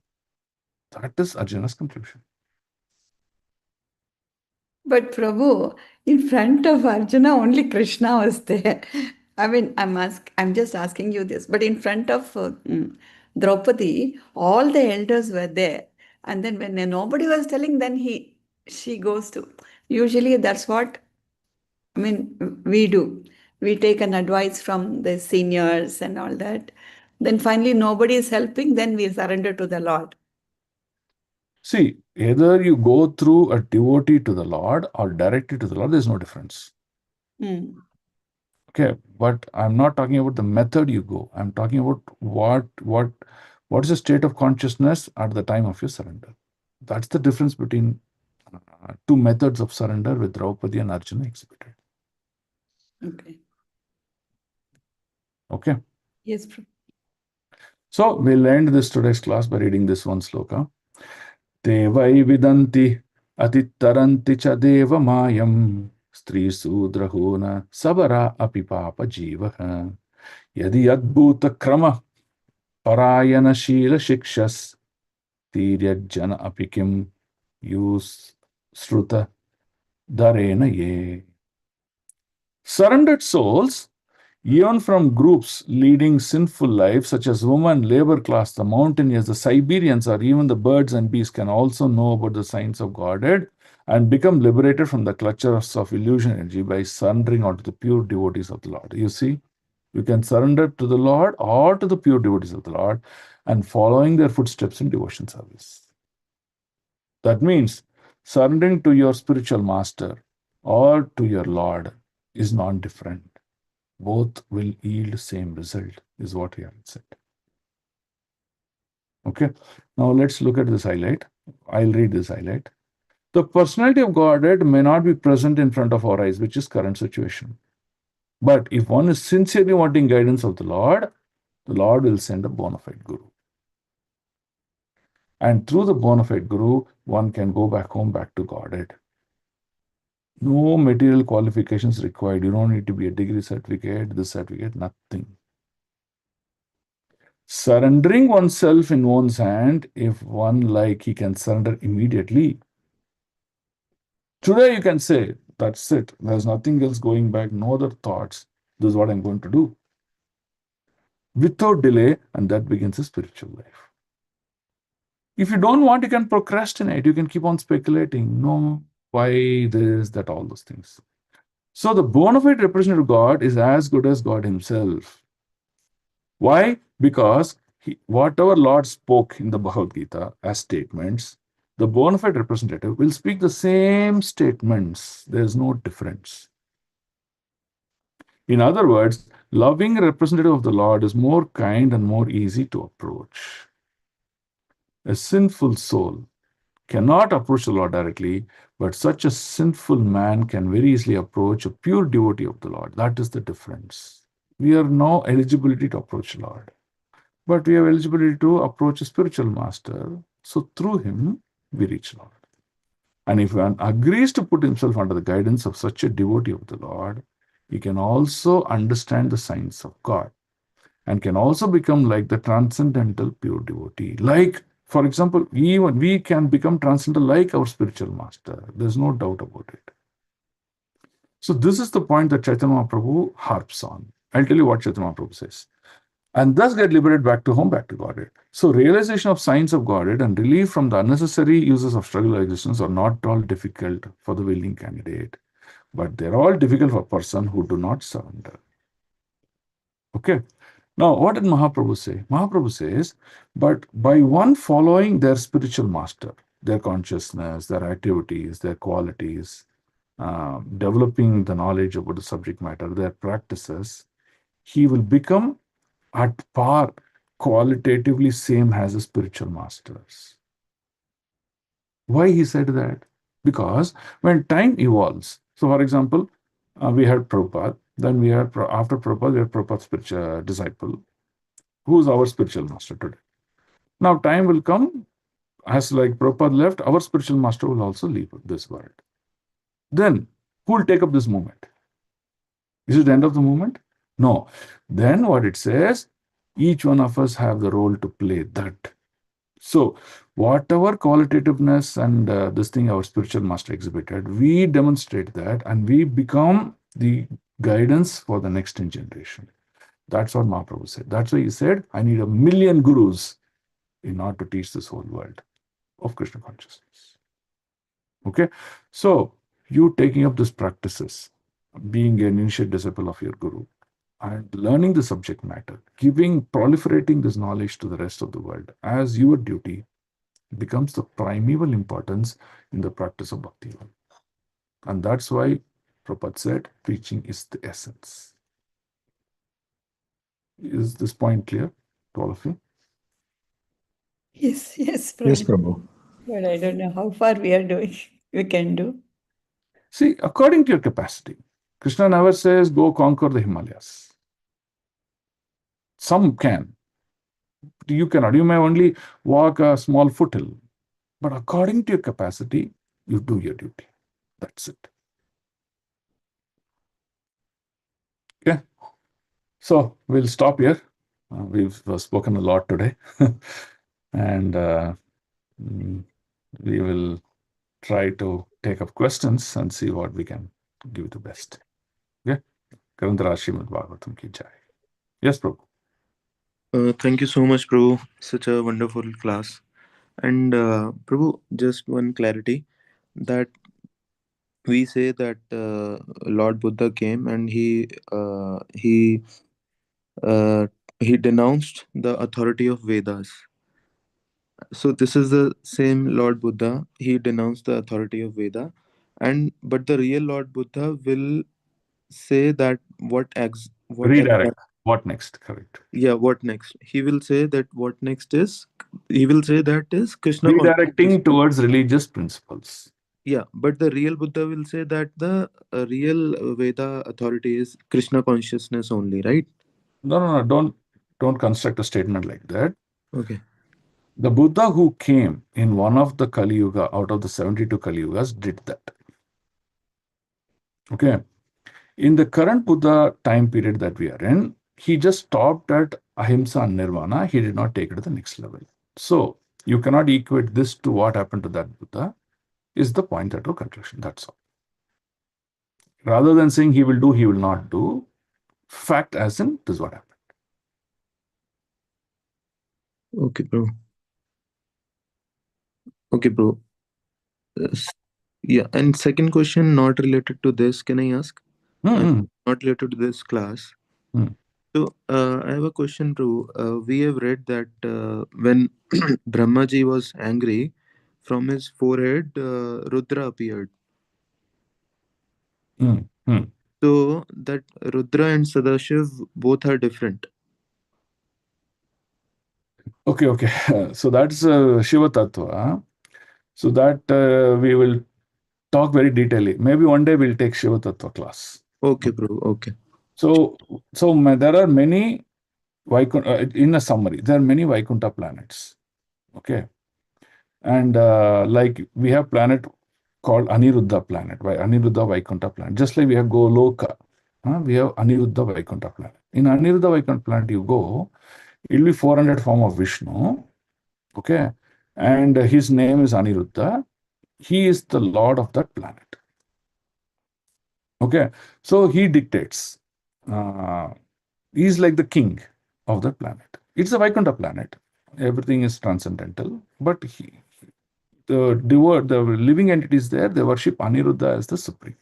That is Arjuna's conclusion. But Prabhu, in front of Arjuna, only Krishna was there. I mean, I'm just asking you this, but in front of Draupadi, all the elders were there. And then when nobody was telling, then she goes to. Usually that's what, I mean, we do. We take an advice from the seniors and all that. Then finally nobody is helping, then we surrender to the Lord. See, either you go through a devotee to the Lord or directly to the Lord, there's no difference. Okay, but I'm not talking about the method you go. I'm talking about what is the state of consciousness at the time of your surrender. That's the difference between two methods of surrender with Draupadi and Arjuna exhibited. Okay. Okay. Yes, Prabhu. So we'll end this today's class by reading this one sloka. Te vai vidanti atitaranti cha deva mayam stri sudrahuna sabara api papa jivaha yadi adbhuta krama parayana shila shikshas tiryajana apikim yus sruta darena ye. Surrendered souls, even from groups leading sinful lives, such as women, labor class, the mountaineers, the Siberians, or even the birds and bees, can also know about the signs of Godhead and become liberated from the clutches of illusion energy by surrendering onto the pure devotees of the Lord. You see, you can surrender to the Lord or to the pure devotees of the Lord and following their footsteps in devotion service. That means surrendering to your spiritual master or to your Lord is not different. Both will yield same result, is what we have said. Okay, now let's look at this highlight. I'll read this highlight. The personality of Godhead may not be present in front of our eyes, which is current situation. But if one is sincerely wanting guidance of the Lord will send a bona fide guru. And through the bona fide guru, one can go back home, back to Godhead. No material qualifications required. You don't need to be a degree certificate, this certificate, nothing. Surrendering oneself in one's hand, if one like, he can surrender immediately. Today you can say, that's it. There's nothing else going back, no other thoughts. This is what I'm going to do. Without delay, and that begins a spiritual life. If you don't want, you can procrastinate. You can keep on speculating. No, why this, that, all those things. So the bona fide representative of God is as good as God himself. Why? Because whatever Lord spoke in the Bhagavad Gita as statements, the bona fide representative will speak the same statements. There is no difference. In other words, loving representative of the Lord is more kind and more easy to approach. A sinful soul cannot approach the Lord directly, but such a sinful man can very easily approach a pure devotee of the Lord. That is the difference. We have no eligibility to approach the Lord, but we have eligibility to approach a spiritual master. So through him, we reach Lord. And if one agrees to put himself under the guidance of such a devotee of the Lord, he can also understand the signs of God and can also become like the transcendental pure devotee. Like, for example, even we can become transcendental like our spiritual master. There's no doubt about it. So this is the point that Chaitanya Mahaprabhu harps on. I'll tell you what Chaitanya Mahaprabhu says. And thus get liberated back to home, back to Godhead. So realization of signs of Godhead and relief from the unnecessary uses of struggle or existence are not at all difficult for the willing candidate, but they're all difficult for a person who do not surrender. Okay. Now, what did Mahaprabhu say? Mahaprabhu says, but by one following their spiritual master, their consciousness, their activities, their qualities, developing the knowledge about the subject matter, their practices, he will become at par, qualitatively same as the spiritual masters. Why he said that? Because when time evolves, so for example, we had Prabhupada, then we had, after Prabhupada, we had Prabhupada's spiritual disciple, who is our spiritual master today. Now time will come, as like Prabhupada left, our spiritual master will also leave this world. Then, who will take up this movement? Is it the end of the movement? No. Then what it says, each one of us have the role to play that. So, whatever qualitativeness and this thing our spiritual master exhibited, we demonstrate that and we become the guidance for the next generation. That's what Mahaprabhu said. That's why he said, I need 1,000,000 gurus in order to teach this whole world of Krishna consciousness. Okay? So, you taking up these practices, being an initiate disciple of your guru, and learning the subject matter, proliferating this knowledge to the rest of the world as your duty becomes the primeval importance in the practice of bhakti. And that's why Prabhupada said, preaching is the essence. Is this point clear to all of you? Yes, Yes, Prabhu. Prabhu. But I don't know how far we can do. See, according to your capacity, Krishna never says, go conquer the Himalayas. Some can. You cannot. You may only walk a small foothill. But according to your capacity, you do your duty. That's it. Okay. So we'll stop here. We've spoken a lot today. And we will try to take up questions and see what we can give the best. Okay. Karandara Srimad Bhagavatam ki jai. Yes, Prabhu. Thank you so much, Prabhu. Such a wonderful class. And Prabhu, just one clarity that we say that Lord Buddha came and he denounced the authority of Vedas. So this is the same Lord Buddha. He denounced the authority of Veda, but the real Lord Buddha will say that Redirect. What next? Correct. Yeah, what next? He will say that what next is. He will say that is Krishna consciousness. Redirecting towards religious principles. Yeah, but the real Buddha will say that the real Veda authority is Krishna consciousness only, right? No. Don't construct a statement like that. Okay. The Buddha who came in one of the Kali Yuga out of the 72 Kali Yugas did that. Okay. In the current Buddha time period that we are in, he just stopped at ahimsa and nirvana. He did not take it to the next level. So you cannot equate this to what happened to that Buddha, is the point at our conclusion. That's all. Rather than saying he will do, he will not do, fact as in this is what happened. Okay, bro. Okay, bro. Yeah, and second question, not related to this, can I ask? Not related to this class. So I have a question, bro. We have read that when Brahmaji was angry, from his forehead, Rudra appeared. So that Rudra and Sadashiv both are different. Okay. So that's Shiva Tattva. So that we will talk very detailedly. Maybe one day we'll take Shiva Tattva class. Okay, bro. Okay. So there are many in a summary, there are many Vaikuntha planets. Okay. And like we have planet called Aniruddha planet, Aniruddha Vaikuntha planet. Just like we have Goloka, we have Aniruddha Vaikuntha planet. In Aniruddha Vaikuntha planet, you go, it will be 400 form of Vishnu. Okay. And his name is Aniruddha. He is the lord of that planet. Okay. So he dictates. He's like the king of the planet. It's a Vaikuntha planet. Everything is transcendental. But the living entities there, they worship Aniruddha as the supreme.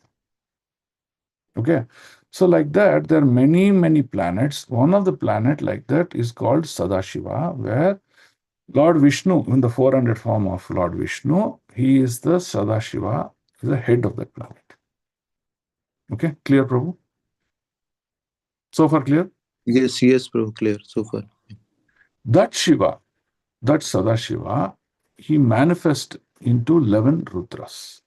Okay. So like that, there are many, many planets. One of the planet like that is called Sadashiva, where Lord Vishnu, in the 400 form of Lord Vishnu, he is the Sadashiva, the head of that planet. Okay, clear, Prabhu? So far clear? Yes, bro, clear so far. That Shiva, that Sadashiva, he manifests into 11 Rudras.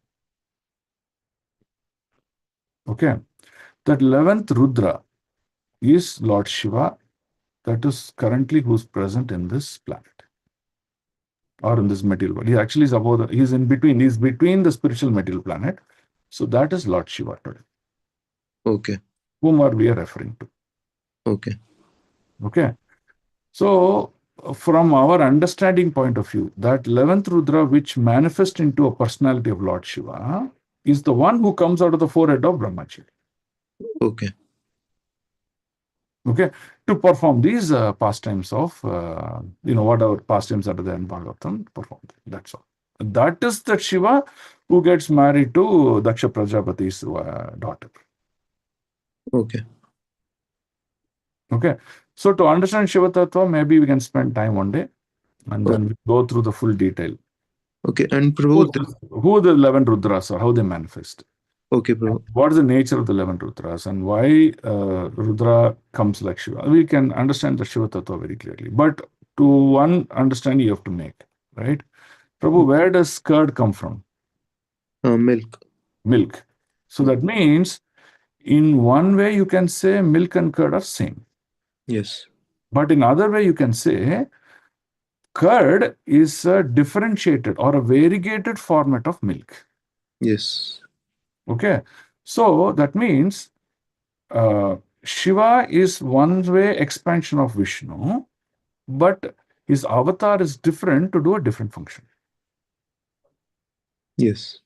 Okay, that 11th Rudra is Lord Shiva, that is currently who's present in this planet or in this material world. He actually is above, he's in between, he's between the spiritual material planet. So that is Lord Shiva today. Okay. Whom are we referring to? Okay. So from our understanding point of view, that 11th Rudra which manifests into a personality of Lord Shiva is the one who comes out of the forehead of Brahmaji. Okay. Okay, to perform these pastimes of, whatever pastimes that are there in Bhagavatam, perform. That's all. That is the Shiva who gets married to Daksha Prajapati's daughter. Okay. Okay, so to understand Shiva Tattva, maybe we can spend time one day and then we go through the full detail. Okay, and Who, Prabhu, who the 11 Rudras are, how they manifest. okay, Prabhu. What is the nature of the 11 Rudras and why Rudra comes like Shiva? We can understand the Shiva Tattva very clearly. But to one understanding you have to make, right? Prabhu, where does curd come from? Milk. Milk. So that means in one way you can say milk and curd are same. Yes. But in other way you can say curd is a differentiated or a variegated format of milk. Yes. Okay. So that means Shiva is one way expansion of Vishnu, but his avatar is different to do a different function. Yes.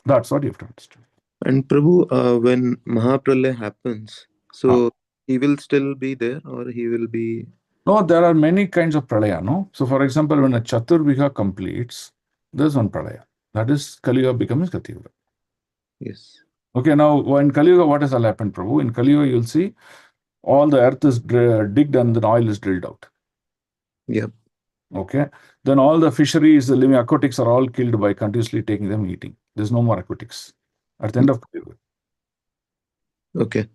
That's what you have to understand. And Prabhu, when Mahapralaya happens, so he will still be there or he will be... No, there are many kinds of pralaya, no? So for example, when a Chaturviha completes, there's one pralaya. That is Kali Yuga becomes Gati Yuga. Yes. Okay, now in Kali Yuga, what has all happened, Prabhu? In Kali Yuga, you'll see all the earth is digged and the oil is drilled out. Yep. Okay, then all the fisheries, the living aquatics are all killed by continuously taking them eating. There's no more aquatics at the end of Kali Yuga. Okay.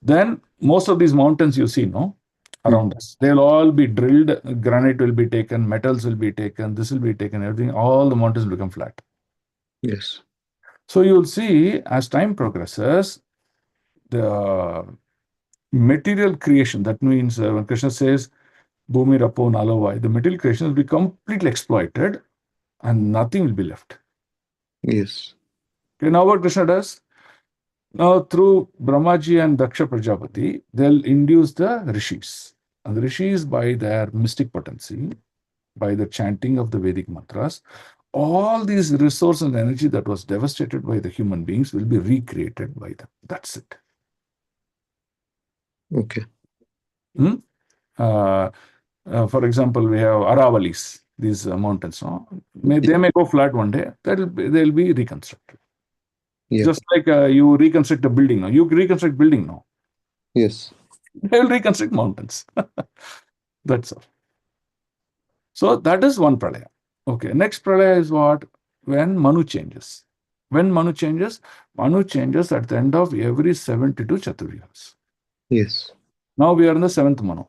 Then most of these mountains you see, no, around us, they'll all be drilled, granite will be taken, metals will be taken, this will be taken, everything, all the mountains become flat. Yes. So you'll see as time progresses, the material creation, that means when Krishna says, Bhumi Rapo Nalovai, the material creation will be completely exploited and nothing will be left. Yes. Okay, now what Krishna does? Now through Brahmaji and Daksha Prajapati, they'll induce the rishis. And the rishis, by their mystic potency, by the chanting of the Vedic mantras, all these resource and energy that was devastated by the human beings will be recreated by them. That's it. Okay. For example, we have Aravalis, these mountains. No? They may go flat one day. They'll be reconstructed. Yeah. Just like you reconstruct a building. No? You reconstruct building now. Yes. They will reconstruct mountains. That's all. So that is one pralaya. Okay. Next pralaya is what? When Manu changes. When Manu changes at the end of every 72 Chaturvyas. Yes. Now we are in the 7th Manu.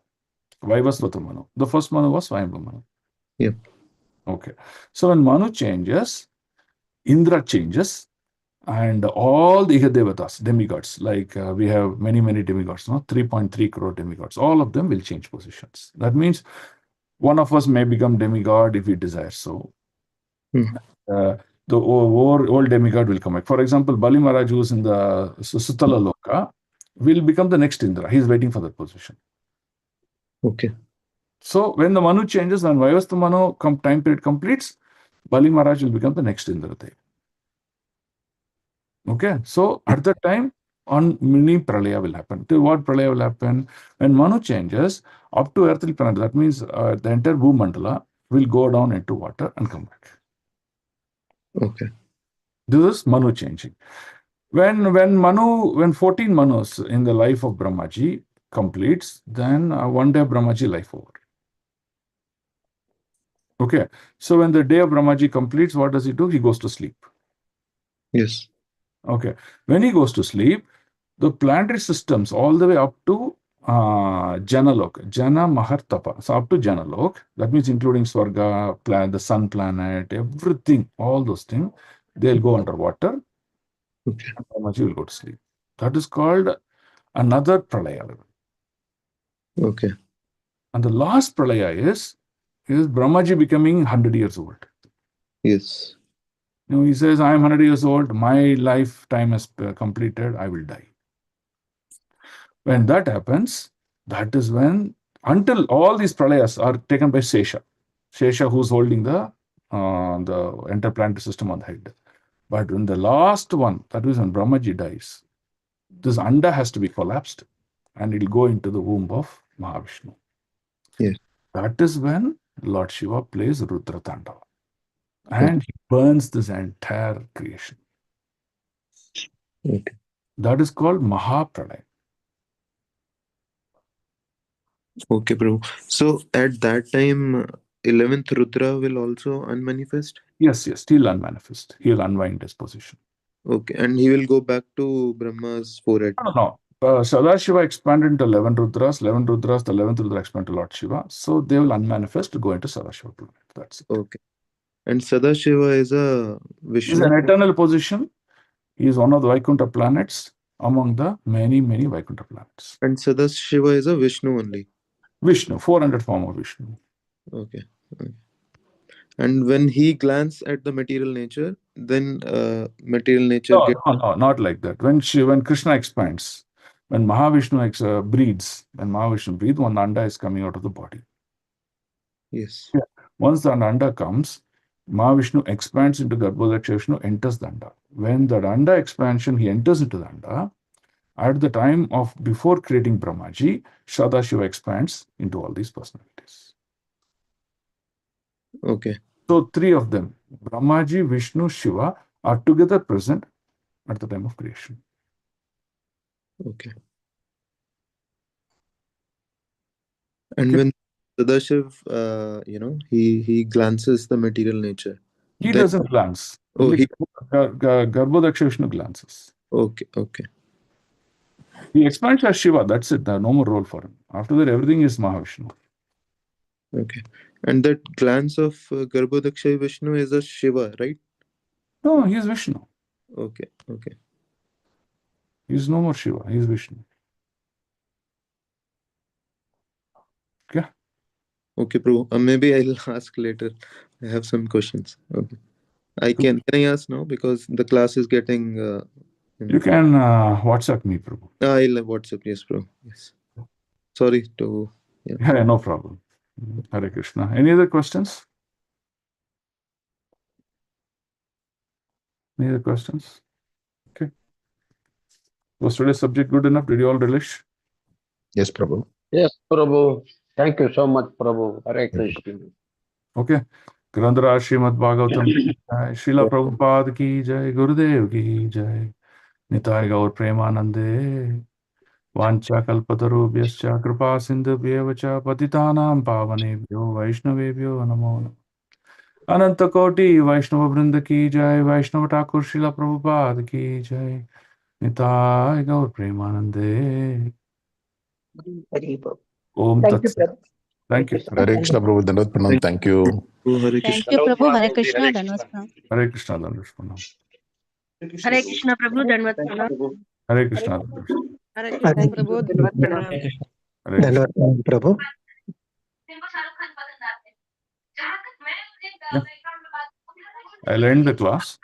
Vaivasvata Manu. The first Manu was Swayambhu Manu. Yep. Okay. So when Manu changes, Indra changes, and all the Devatas, demigods, like we have many, many demigods, no? 3.3 crore demigods, all of them will change positions. That means one of us may become demigod if we desire so. The old demigod will come back. For example, Bali Maharaj, who is in the Sutala Loka, will become the next Indra. He is waiting for that position. Okay. So when the Manu changes, when Vaivastha Manu time period completes, Bali Maharaj will become the next Indra Dev. Okay, so at that time, on mini pralaya will happen. To what pralaya will happen? When Manu changes, up to earthly planet, that means the entire Bhumandala will go down into water and come back. Okay. This is Manu changing. When 14 Manus in the life of Brahmaji completes, then one day of Brahmaji life over. Okay, so when the day of Brahmaji completes, what does he do? He goes to sleep. Yes. Okay, when he goes to sleep, the planetary systems all the way up to Janalok, Jana Mahar Tapa. So up to Janalok, that means including Swarga, the sun planet, everything, all those things, they'll go underwater. Okay. And Brahmaji will go to sleep. That is called another pralaya level. Okay. And the last pralaya is Brahmaji becoming 100 years old. Yes. He says, I am 100 years old, my lifetime has completed, I will die. When that happens, that is when, until all these pralayas are taken by Sesha, who's holding the interplanetary system on the head. But when the last one, that is when Brahmaji dies, this Anda has to be collapsed and it'll go into the womb of Mahavishnu. Yes. That is when Lord Shiva plays Rudra Tandava. And he burns this entire creation. Okay. That is called Mahapralaya. Okay, Prabhu. So at that time, 11th Rudra will also unmanifest? Yes, he'll unmanifest. He'll unwind his position. Okay, and he will go back to Brahma's forehead. No. Sadashiva expanded into 11 Rudras. 11 Rudras, the 11th Rudra expanded to Lord Shiva. So they will unmanifest to go into Sadashiva planet. That's it. Okay. And Sadashiva is a He's Vishnu? an eternal position. He is one of the Vaikuntha planets among the many, many Vaikuntha planets. And Sadashiva is a Vishnu only? Vishnu, 400 form of Vishnu. Okay. And when he glances at the material nature, then material nature gets... No, not like that. When Krishna expands, when Mahavishnu breathes, when Mahavishnu breathes, one anda is coming out of the body. Yes. Yeah. Once the anda comes, Mahavishnu expands into Garbhodaksha Vishnu, enters the anda. When the anda expansion, he enters into the anda, at the time of before creating Brahmaji, Sadashiva expands into all these personalities. Okay. So three of them, Brahmaji, Vishnu, Shiva, are together present at the time of creation. Okay. And when Sadashiv, he glances the material nature. He Then... doesn't glance. Oh, Only Garbhodaksha Vishnu glances. Okay. He expands as Shiva, that's it. No more role for him. After that, everything is Mahavishnu. Okay. And that glance of Garbhodaksha Vishnu is a Shiva, right? No, he is Vishnu. Okay. He is no more Shiva. He is Vishnu. Okay. Okay, Prabhu. Maybe I'll ask later. I have some questions. Okay. Can I ask now? Because the class is getting... You can WhatsApp me, Prabhu. I'll WhatsApp. Yes, Prabhu. Yes. Sorry to... Yeah, no problem. Hare Krishna. Any other questions? Any other questions? Okay. Was today's subject good enough? Did you all relish? Yes, Prabhu. Yes, Prabhu. Thank you so much, Prabhu. Hare Krishna. Okay. Grandhara Srimad Bhagavatam ki jai, Srila Prabhupada ki jai, Gurudev ki jai, Nitai Gaur Premanande, Vancha Kalpatarubhyascha Kripa Sindhubhyev cha Patitanam Pavanebhyo Vaishnavebhyo Namo Namaha. Ananta Koti Vaishnava Vrinda ki jai, Vaishnava Thakur Srila Prabhupada ki jai, Nitai Gaur Premanande. Om Thank you, Tat Sat. Prabhu. Thank you. Hare Krishna, Prabhu. Dandavat Pranam. Thank you. Hare Thank Krishna. you, Prabhu. Hare Krishna. Dhanavad Pranam. Hare Krishna Dandavat. Hare Krishna, Prabhu. Dhanavad Pranam. Hare Krishna Dandavat. Hare Krishna, Prabhu. Dhanavad Pranam. Hare Krishna. Dhanyavad Prabhu. Yeah. I'll end the class.